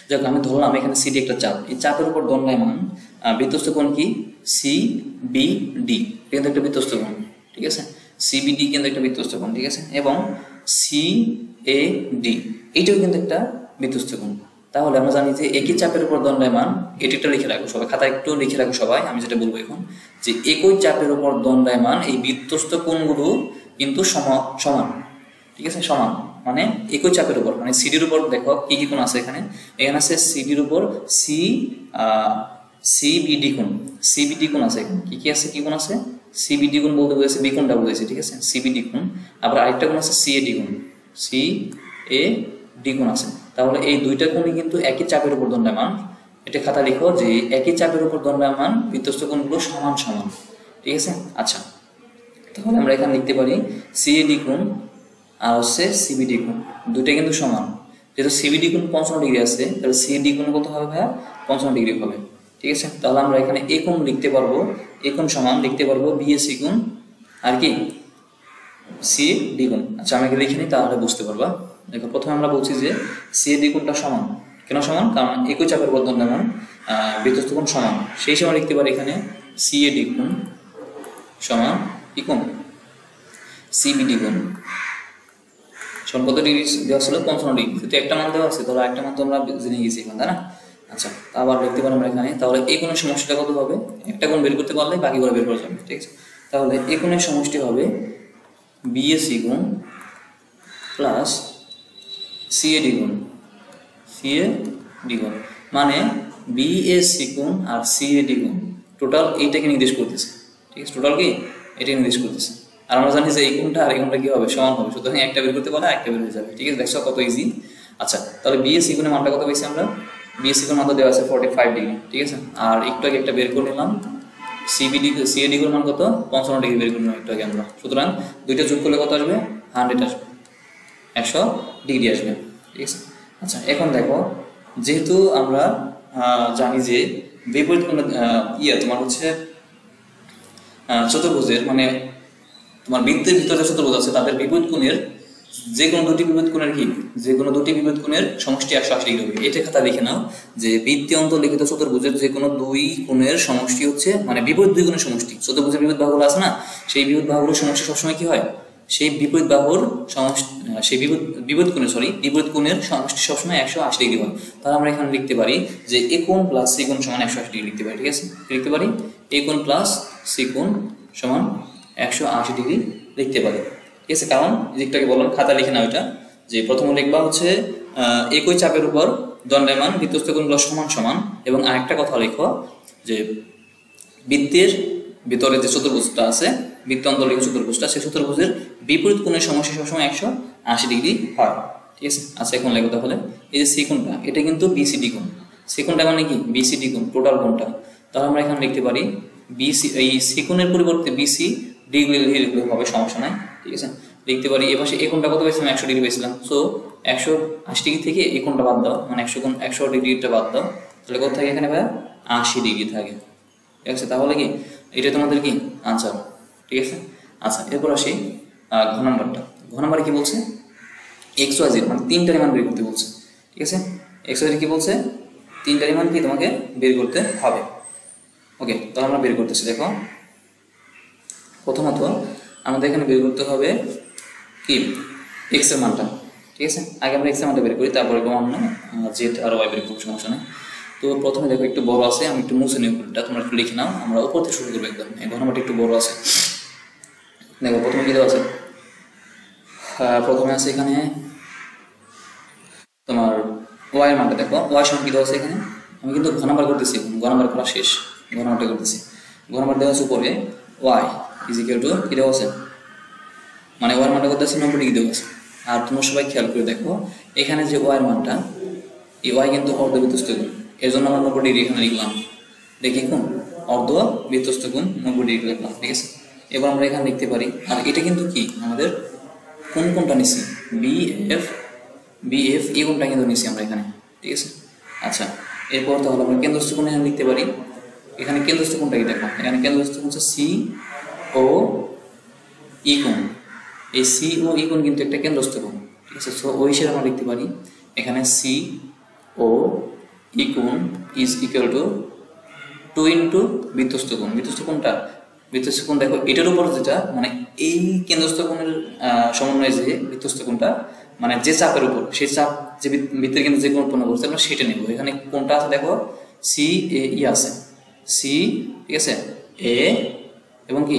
যাক আমি ধরলাম এখানে সি ডি একটা চাপ, এই চাপের উপর দণ্ডায়মান বৃত্তস্থ কোণ কি সি বি ডি, কিন্তু একটা বৃত্তস্থ কোণ। ঠিক আছে, সিবিডি কিন্তু একটা বৃত্তস্থ কোণ। ঠিক আছে, এবং সি এ ডি এইটাও কিন্তু একটা বৃত্তস্থ কোণ। তাহলে আমরা জানি যে একই চাপের উপর দণ্ডায়মান, এটি একটা লিখে রাখবো সবাই, খাতায় একটু লিখে রাখবো সবাই, আমি যেটা বলবো এখন যে একই চাপের উপর দণ্ডায়মান এই বৃত্তস্থ কোণগুলো কিন্তু সমান। ঠিক আছে, সমান মানে একই চাপের উপর, মানে সিডির উপর দেখো কি কি কোণ আছে এখানে আছে সিডির উপর সিবিডি কোণ আছে এখানে, কি আছে, কি কোণ আছে, সিবিডি কোণ বলতে বলেছে, বি কোণটা বলেছে। ঠিক আছে, সিবিডি কোণ, আবার আরেকটা কোণ আছে সিএডি কোণ আছে। তাহলে এই দুইটা কোণই কিন্তু একই চাপের উপর দণ্ডায়মান, এটা খাতা লিখো যে একই চাপের উপর দণ্ডায়মান বৃত্তস্থ কোণগুলো সমান। ঠিক আছে, আচ্ছা তাহলে আমরা এখানে লিখতে পারি সিএডি কোণ আর হচ্ছে সিবিডি কোণ, দুইটা কিন্তু সমান। যেহেতু সিবিডি কোণ 55 ডিগ্রি আছে, তাহলে সিএডি কোণ কত হবে ভাইয়া 55 ডিগ্রি হবে। ঠিক আছে, তাহলে আমরা এখানে এ কোণ লিখতে পারবো, এ কোণ সমান লিখতে পারবো বিএসি কোণ আর কি সিএডি কোণ। আচ্ছা আমি লিখে নিই তাহলে বুঝতে পারবা। দেখো প্রথমে আমরা বলছি যে সিএডি কোণটা সমান, কেন সমান? কারণ একই চাপের উপর দণ্ডায়মান বৃত্তস্থ কোণ সমান। সেই সময় লিখতে পারি এখানে সিএডি কোণ সমান কি কোণ? সিবিডি কোণ। সমান কত ডিগ্রি দেওয়া ছিল? 55 ডিগ্রি। কিন্তু একটা মান দেওয়া আছে, তাহলে একটা মান তো আমরা জেনে গেছি এখন, তাই না? আচ্ছা, আবার লিখতে পারি আমরা এখানে, তাহলে এই কোণের সমষ্টিটা কত হবে? একটা কোণ বের করতে পারলে বাকিগুলো বের করা যাবে, ঠিক আছে? তাহলে এই কোণের সমষ্টি হবে বিএসি কোণ প্লাস সিএডি কোণ, সিএডি কোণ মানে বিএসি কোণ আর সিএডি কোণ টোটাল এইটাকে নির্দেশ করতেছে, ঠিক আছে? টোটাল কি এটাকে নির্দেশ করতেছে। আর আমরা জানি যে এই কোণটা আর এই কোণটা কি হবে? সমান হবে, সুতরাং একটা বের করতে পারলে একটা বের হয়ে যাবে, ঠিক আছে? দেখছো কত ইজি। আচ্ছা, তাহলে বিএসি কোণের মানটা কত পেয়েছি আমরা? বিএসি কোণ মান দেওয়া আছে 45 ডিগ্রি, ঠিক আছে? আর একটু আগে একটা বের করে নিলাম সিএডি কোণ মান কত? 55 ডিগ্রি বের করে নিলাম একটু আগে আমরা। সুতরাং দুইটা যোগ করলে কত আসবে? 100 আসবে, 100 ডিগ্রি আসবে, ঠিক আছে? আচ্ছা, এখন দেখো, যেহেতু আমরা জানি যে বিপরীত কোণ তোমার হচ্ছে চতুর্ভুজের মানে তোমার বৃত্তের ভিতরে যে চতুর্ভুজ আছে তাদের বিপরীত কোণের যে কোনো দুটি বিপরীত কোণের কি? যে কোনো দুটি বিপরীত কোণের সমষ্টি 180 ডিগ্রি হবে। এটা খাতা লিখে নাও যে বৃত্তীয় অন্তর্লিখিত চতুর্ভুজের যে কোনো দুই কোণের সমষ্টি হচ্ছে মানে বিপরীত দুই কোণের সমষ্টি। চতুর্ভুজের বিপরীত বাহুগুলো আছে না, সেই বিপরীত বাহুগুলোর সমষ্টি সবসময় কি হয়? সেই বিপরীত বাহুর সমষ্টি সেই বিপরীত কোণের সমষ্টি সবসময় 180 ডিগ্রি হয়। তাহলে আমরা এখানে লিখতে পারি যে এ কোণ প্লাস সি কোণ সমান 180 ডিগ্রি লিখতে পারি, ঠিক আছে? লিখতে পারি এ কোণ প্লাস সি কোণ সমান 180 ডিগ্রি লিখতে পারি, ঠিক আছে? কারণ যেটাকে বললাম খাতা লিখে নাও এটা, যে প্রথমে লিখবা হচ্ছে একই চাপের উপর দণ্ডায়মান বৃত্তস্থ কোণগুলো সমান সমান, এবং আরেকটা কথা লিখো যে বৃত্তের ভিতরে যে চতুর্ভুজটা আছে, বৃত্ত অন্তর্লিখিত চতুর্ভুজটা, সেই চতুর্ভুজের বিপরীত কোণের সমষ্টি সবসময় 180 ডিগ্রি হয়, ঠিক আছে? আচ্ছা, এখন লেখো তাহলে এই যে সি কোণটা, এটা কিন্তু বিসিডি কোণ। সি কোণটা মানে কি? বিসিডি কোণ, টোটাল কোণটা। তাহলে আমরা এখানে লিখতে পারি বিসি, এই সি কোণের পরিবর্তে বিসি ডিগ্রি লিখলে হবে, সমস্যা নাই, ঠিক আছে? লিখতে পারি এ পাশে এই কোণটা কত পেয়েছিলাম? 100 ডিগ্রি পেয়েছিলাম। সো 180 ডিগ্রি থেকে এই কোণটা বাদ দাও, মানে 100 ডিগ্রিটা বাদ দাও, তাহলে কত থাকে এখানে ভাই? 80 ডিগ্রি থাকে, ঠিক আছে? তাহলে কি এটা তোমাদের কি আনসার, ঠিক আছে? আচ্ছা, এরপর আসি ঘ নাম্বারটা। ঘ নাম্বারে কি বলছে? এক্স ওয়াই জেড মানে তিনটার মান বের করতে বলছে, ঠিক আছে? এক্স ওয়াই জেড কি বলছে? তিনটার মান কি তোমাকে বের করতে হবে। ওকে, তাহলে আমরা বের করতেছি। দেখো, প্রথমত আমাদের এখানে বের করতে হবে কি? এক্স এর মানটা, ঠিক আছে? আগে আমরা এক্স এর মানটা বের করি, তারপরে অন্য জেড আর ওয়াই বের করব, সমস্যা নেই। তো প্রথমে দেখো একটু বড় আছে, আমি একটু মুছে নিই উপরটা, তোমরা একটু লিখে নাও। আমরা উপর থেকে শুরু করবো একদম। এই ঘনমাটা একটু বড় আছে। দেখো প্রথমে কি দেওয়া আছে? প্রথমে আছে এখানে তোমার ওয়াই এর মানটা। দেখো ওয়াই সমান কি দেওয়া আছে এখানে? আমি কিন্তু ঘ নাম্বার করতেছি, ঘ নাম্বার করা শেষ, ঘ নাম্বারটা করতেছি। ঘ নাম্বার দেওয়া আছে উপরে ওয়াই ইজ ইকুয়াল টু কি দেওয়া আছে? মানে ওয়াই এর মানটা করতেছে 90 ডিগ্রি দেওয়া আছে। আর তোমরা সবাই খেয়াল করে দেখো, এখানে যে ওয়াই এর মানটা, এই ওয়াই কিন্তু অর্ধবৃত্তস্থ কোণ, এর জন্য আমরা 90 ডিগ্রি এখানে লিখলাম। দেখি কোণ অর্ধবৃত্তস্থ কোণ 90 ডিগ্রি লিখলাম, ঠিক আছে? এবার আমরা এখানে লিখতে পারি, আর এটা কিন্তু কি আমাদের কোনটা নিছি? বিএফ এই কোণটা কিন্তু নিছি আমরা এখানে, ঠিক আছে? আচ্ছা, এরপর তাহলে আমরা কেন্দ্রস্থ কোণ এখানে লিখতে পারি। এখানে কেন্দ্রস্থ কোণটা কি? দেখো এখানে কেন্দ্রস্থ কোণ হচ্ছে সি ও ই কোণ। এই সি ও ই কোণ কিন্তু একটা কেন্দ্রস্থ কোণ, ঠিক আছে? সো ওই হিসেবে আমরা লিখতে পারি এখানে সি ও ই কোণ ইজ ইকুয়াল টু 2 ইন্টু বৃত্তস্থ কোণ। বৃত্তস্থ কোণটা, বৃত্তস্থ কোণ দেখো এটার উপর যেটা মানে এই কেন্দ্রস্থ কোণের সমন্বয়ে যে বৃত্তস্থ কোণটা মানে যে চাপের উপর, সেই চাপ যে বৃত্তের কেন্দ্রে যে কোণ উৎপন্ন করছে আমরা সেটা নেব। এখানে কোণটা আছে দেখো সি এ ই আছে, সি, ঠিক আছে? এ এবং কি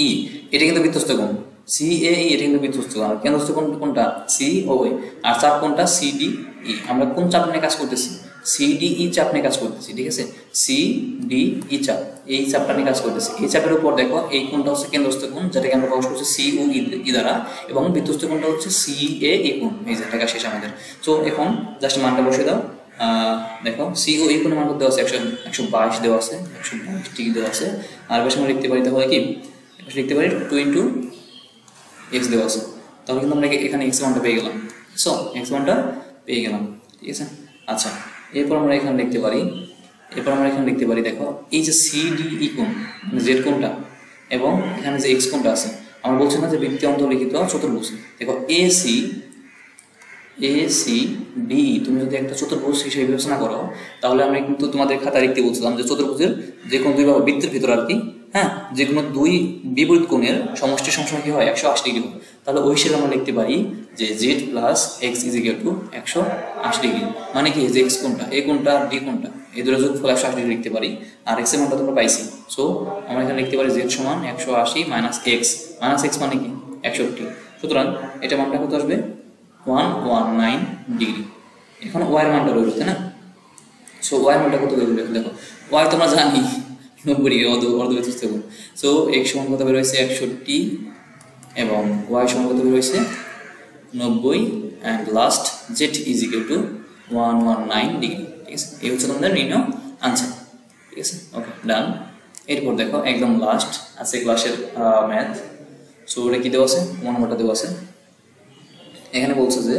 ই, এটা কিন্তু বৃত্তস্থ কোণ। সি এ ই এটা কিন্তু বৃত্তস্থ কোণ। আর কেন্দ্রস্থ কোণ কোনটা? সি ও এ। আর চাপ কোনটা? C D E. আমরা কোন চাপ নিয়ে কাজ করতেছি? সি ডি ই চাপ নিয়ে কাজ করতেছি, ঠিক আছে? সি ডি ই চাপ, এই চাপটা নিয়ে কাজ করতেছি। এই চাপের উপর দেখো এই কোণটা হচ্ছে কেন্দ্রস্থ কোণ, যেটাকে আমরা প্রকাশ করছি সি ও ই দ্বারা, এবং বৃত্তস্থ কোণটা হচ্ছে সি এ ই কোণ। এই যে টাকা শেষ আমাদের। তো এখন জাস্ট মানটা বসে দাও। দেখো সি ও ই কোণের মান দেওয়া আছে 122 দেওয়া আছে, 122 ডিগ্রি দেওয়া আছে। আর বেশ আমরা লিখতে পারি তাহলে কি লিখতে পারি 2 ইন্টু এক্স দেওয়া আছে। তাহলে কিন্তু আমরা এখানে এক্স মানটা পেয়ে গেলাম। সো এক্স মানটা পেয়ে গেলাম, ঠিক আছে? আচ্ছা, এরপর আমরা এখানে লিখতে পারি, দেখো এই যে সি ডি ই কোণ মানে জেড কোণটা এবং এখানে যে এক্স কোণটা আছে, আমরা বলছি না যে বৃত্তীয় অন্তর্লিখিত চতুর্ভুজ। দেখো এ সি ডি তুমি যদি একটা চতুর্ভুজ হিসেবে বিবেচনা করো, তাহলে আমি কিন্তু তোমাদের খাতায় লিখতে বলছিলাম যে চতুর্ভুজের যে কোনো দুই বাহু বৃত্তের ভিতর আর কি, হ্যাঁ, যে কোনো দুই বিপরীত কোণের সমষ্টি সবসময় কি হয় 180 ডিগ্রি হয়। তাহলে ওই হিসেবে আমরা লিখতে পারি যে Z plus x is equal to 180 degree. মানে কি যে এক্স কোণটা, এ কোণটা, ডি কোণটা, এই দুটো যোগফল 180 ডিগ্রি লিখতে পারি। আর এক্স এর মানটা তোমরা পাইছি, সো আমরা এখানে লিখতে পারি জেড সমান 180 মাইনাস এক্স মানে কি 61। সুতরাং এটা মানটা কত আসবে 119 ডিগ্রি। এখন ওয়াই এর মানটা রইল, তাই না? সো ওয়াই এর মানটা কত রইল দেখো, ওয়াই তোমরা জানি 90 ডিগ্রি অর্ধবৃত্ত কোণ। সো এক্স সমান কত বের হয়েছে 61 এবং ওয়াই সমান কত বের হয়েছে 90 and last Z is equal two 119 degree. ঠিক আছে, এই হচ্ছে তোমাদের নির্ণয় আনসার। ঠিক আছে, ওকে ডান। এরপর দেখো একদম লাস্ট আছে ক্লাসের ম্যাথ। সো ওটা কি দেওয়া আছে, 1 নম্বরটা দেওয়া আছে। এখানে বলছে যে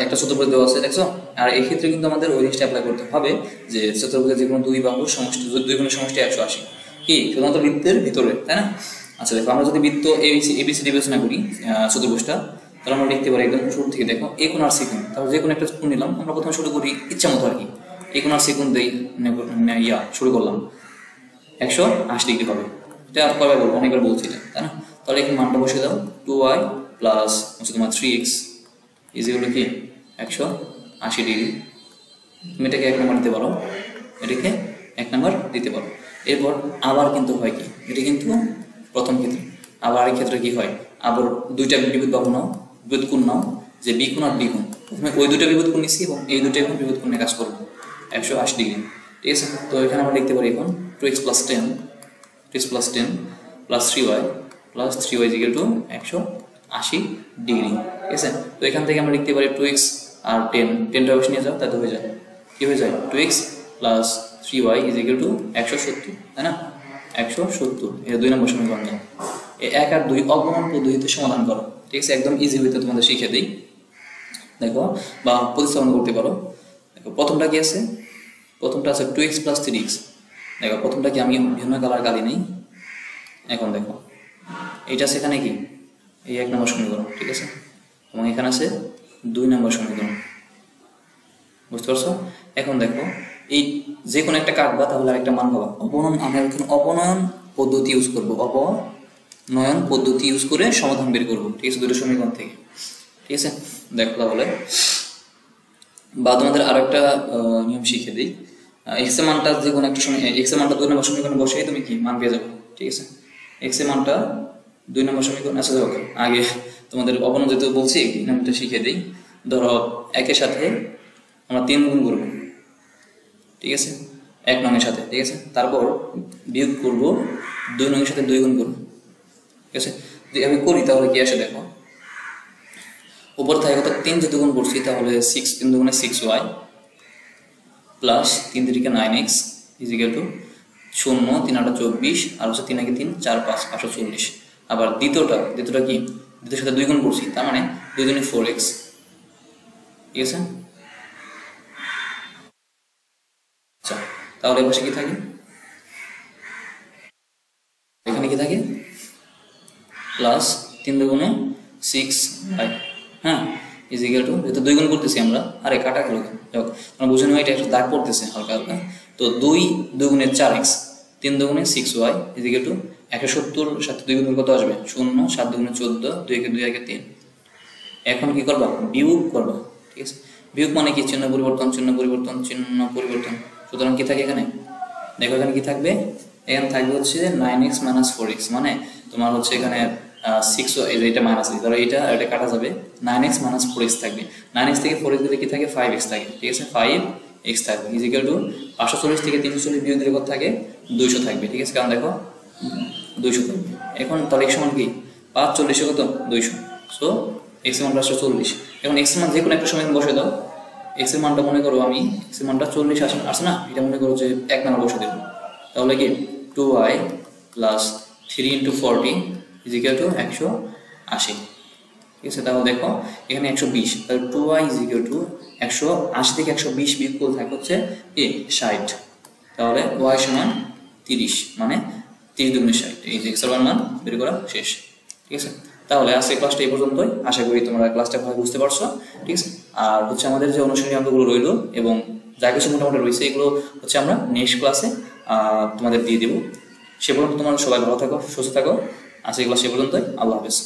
একটা চতুর্ভুজ দেওয়া আছে, দেখছো? আর এই ক্ষেত্রে কিন্তু আমাদের ওই জিনিসটা অ্যাপ্লাই করতে হবে যে চতুর্ভুজের যে কোনো দুই বাহুর সমষ্টি, দুই কোণের সমষ্টি 180 কি শুধুমাত্র বৃত্তের ভিতরে, তাই না? আচ্ছা দেখো, আমরা যদি বৃত্ত এবিসিডি বিবেচনা করি চতুর্ভুজটা, তাহলে আমরা লিখতে পারি একদম শুরু থেকে দেখো এ কোণ আর সি কোণ। তাহলে যে কোনো একটা কোণ নিলাম, আমরা প্রথমে শুরু করি ইচ্ছা মতো আর কি, এ কোণ আর সি কোণ দিয়ে শুরু করলাম, 180 ডিগ্রি হবে। এটা আর কয়বার বলবো, অনেকবার বলছি এটা, তাই না? তাহলে এখানে মানটা বসে দাও, 2y প্লাস হচ্ছে তোমার 3x ইজ ইকুয়াল টু কি 180 ডিগ্রি। তুমি এটাকে 1 নম্বর দিতে পারো, এটাকে 1 নম্বর দিতে পারো। এরপর আবার কিন্তু হয় কি, এটা কিন্তু প্রথম ক্ষেত্রে, আবার আরেক ক্ষেত্রে কি হয়, আবার দুইটা বিপরীত বাহু নাও, বিপরীত কোণ নাও, যে বি কোণ আর ডি কোণ। প্রথমে ওই দুটো বিপরীত কোণ নিচ্ছি এবং এই দুটো এখন বিপরীত কোণে কাজ করবো 180 ডিগ্রি। ঠিক আছে, তো এখানে আমরা লিখতে পারি এখন 2x plus 10 plus 3y plus 3y equal to 180 degree. ঠিক আছে, তো এখান থেকে আমরা লিখতে পারি 2x আর 10টা অবশ্যই নিয়ে যাও, তাতে হয়ে যায় কি হয়ে যায় 2x plus 3y is equal two 170, তাই না? 170, এটা 2 নম্বর সমীকরণ। এই 1 আর 2 অগমন পদ্ধতিতে সমাধান করো। ঠিক আছে, একদম ইজি হইতে তোমাদের শিখিয়ে দিই, দেখো, বা প্রতিস্থাপন করতে পারো। দেখো প্রথমটা কি আছে, প্রথমটা আছে 2x প্লাস 3x। দেখো প্রথমটা কি, আমি ভিন্ন কালার গালি নেই। এখন দেখো এইটা সেখানে কি এই 1 নম্বর সমীকরণ, ঠিক আছে, এবং এখানে আছে 2 নম্বর সমীকরণ, বুঝতে পারছো? এখন দেখো এই যে কোনো একটা কাটবা, তাহলে আরেকটা মান পাবা। আমরা এখানে অপনয়ন পদ্ধতি ইউজ করবো, অপনয়ন পদ্ধতি ইউজ করে সমাধান বের করবো। ঠিক আছে, দুটো সমীকরণ থেকে। ঠিক আছে, দেখো তাহলে, বা তোমাদের আরো একটা নিয়ম শিখে দিই। এক্স এর মানটা যে কোনো একটা সময়, এক্স এর মানটা 2 নম্বর সমীকরণে বসেই তুমি কি মান পেয়ে যাবে। ঠিক আছে, এক্স এর মানটা 2 নম্বর সমীকরণ। আচ্ছা যাও, আগে তোমাদের অপনয়ন যেহেতু বলছি নিয়মটা শিখে দিই। ধরো 1 এর সাথে আমরা 3 গুণ করবো, ঠিক আছে, 1 নং এর সাথে। ঠিক আছে, তারপর বিয়োগ করবো 2 নং এর সাথে 2 গুণ করবো। ঠিক আছে, যদি আমি করি তাহলে কি আসে দেখো, উপর থেকে কত 3 যেহেতু গুণ করছি, তাহলে 6 3 দুগুণে 6y plus 3 3 9x is equal two 0 3 8 24 আর হচ্ছে 3 3 4 5 540। আবার দ্বিতীয়টা কি, দ্বিতীয় সাথে 2 গুণ করছি, তার মানে 2 2 4x। ঠিক আছে, আচ্ছা তাহলে এবার কি থাকে, এখানে কি থাকে প্লাস 3 দুগুণে 6y, হ্যাঁ, ইজ ইকুয়াল টু, যেহেতু 2 গুণ করতেছি আমরা, আরে কাটা গেল, দেখো আমরা বুঝে নেওয়া, এটা একটা দাগ পড়তেছে হালকা হালকা। তো 2 দুগুণে 4x 3 দুগুণে 6y ইজ ইকুয়াল টু 170 সাথে 2 গুণ কত আসবে 0, 7 দুগুণে 14, 2 একে 2 একে 3। এখন কি করবা, বিয়োগ করবা। ঠিক আছে, বিয়োগ মানে কি, চিহ্ন পরিবর্তন, সুতরাং কি থাকে এখানে, দেখো এখানে কি থাকবে, এখানে থাকবে হচ্ছে 9x মাইনাস 4x, মানে তোমার হচ্ছে এখানে 6y, এটা মাইনাস দিই, ধরো এটা কাটা যাবে, 9x মাইনাস 4x থাকবে। 9x থেকে 4x দিলে কি থাকে 5x থাকে। ঠিক আছে, 5x থাকবে ইজ ইকুয়াল টু 540 থেকে 340 বিয়োগ দিলে কত থাকে 200 থাকবে। ঠিক আছে, কারণ দেখো 200 থাকবে। এখন তাহলে x সমান কি 5 40 কত 200, সো x এর মান 540। এখন x এর মান যে কোনো একটা সময় বসে দাও, x এর মানটা মনে করো আমি, x এর মানটা 40 আসে না, এটা মনে করো যে 1 নম্বর বসে দেবো, তাহলে কি 2y plus 3 × 40 is equal to 180। ঠিক আছে, তাহলে দেখো এখানে 120, তাহলে 2y ইজ ইকুয়াল টু 180 থেকে 120 বিয়োগ করে থাকে হচ্ছে 60, তাহলে y সমান 30, মানে 30 দুগুণে 60। এই যে x এর মান বের করা শেষ। ঠিক আছে, তাহলে আজকে ক্লাসটা এই পর্যন্তই, আশা করি তোমরা ক্লাসটা ভালো বুঝতে পারছো, ঠিক আছে। আর হচ্ছে আমাদের যে অনুশীলনী অঙ্কগুলো রইলো এবং যা কিছু মোটামুটি রয়েছে এগুলো হচ্ছে আমরা নেক্সট ক্লাসে তোমাদের দিয়ে দেবো। সে পর্যন্ত তোমরা সবাই ভালো থাকো, সুস্থ থাকো। আজকে ক্লাস সে পর্যন্তই, আল্লাহ হাফেজ।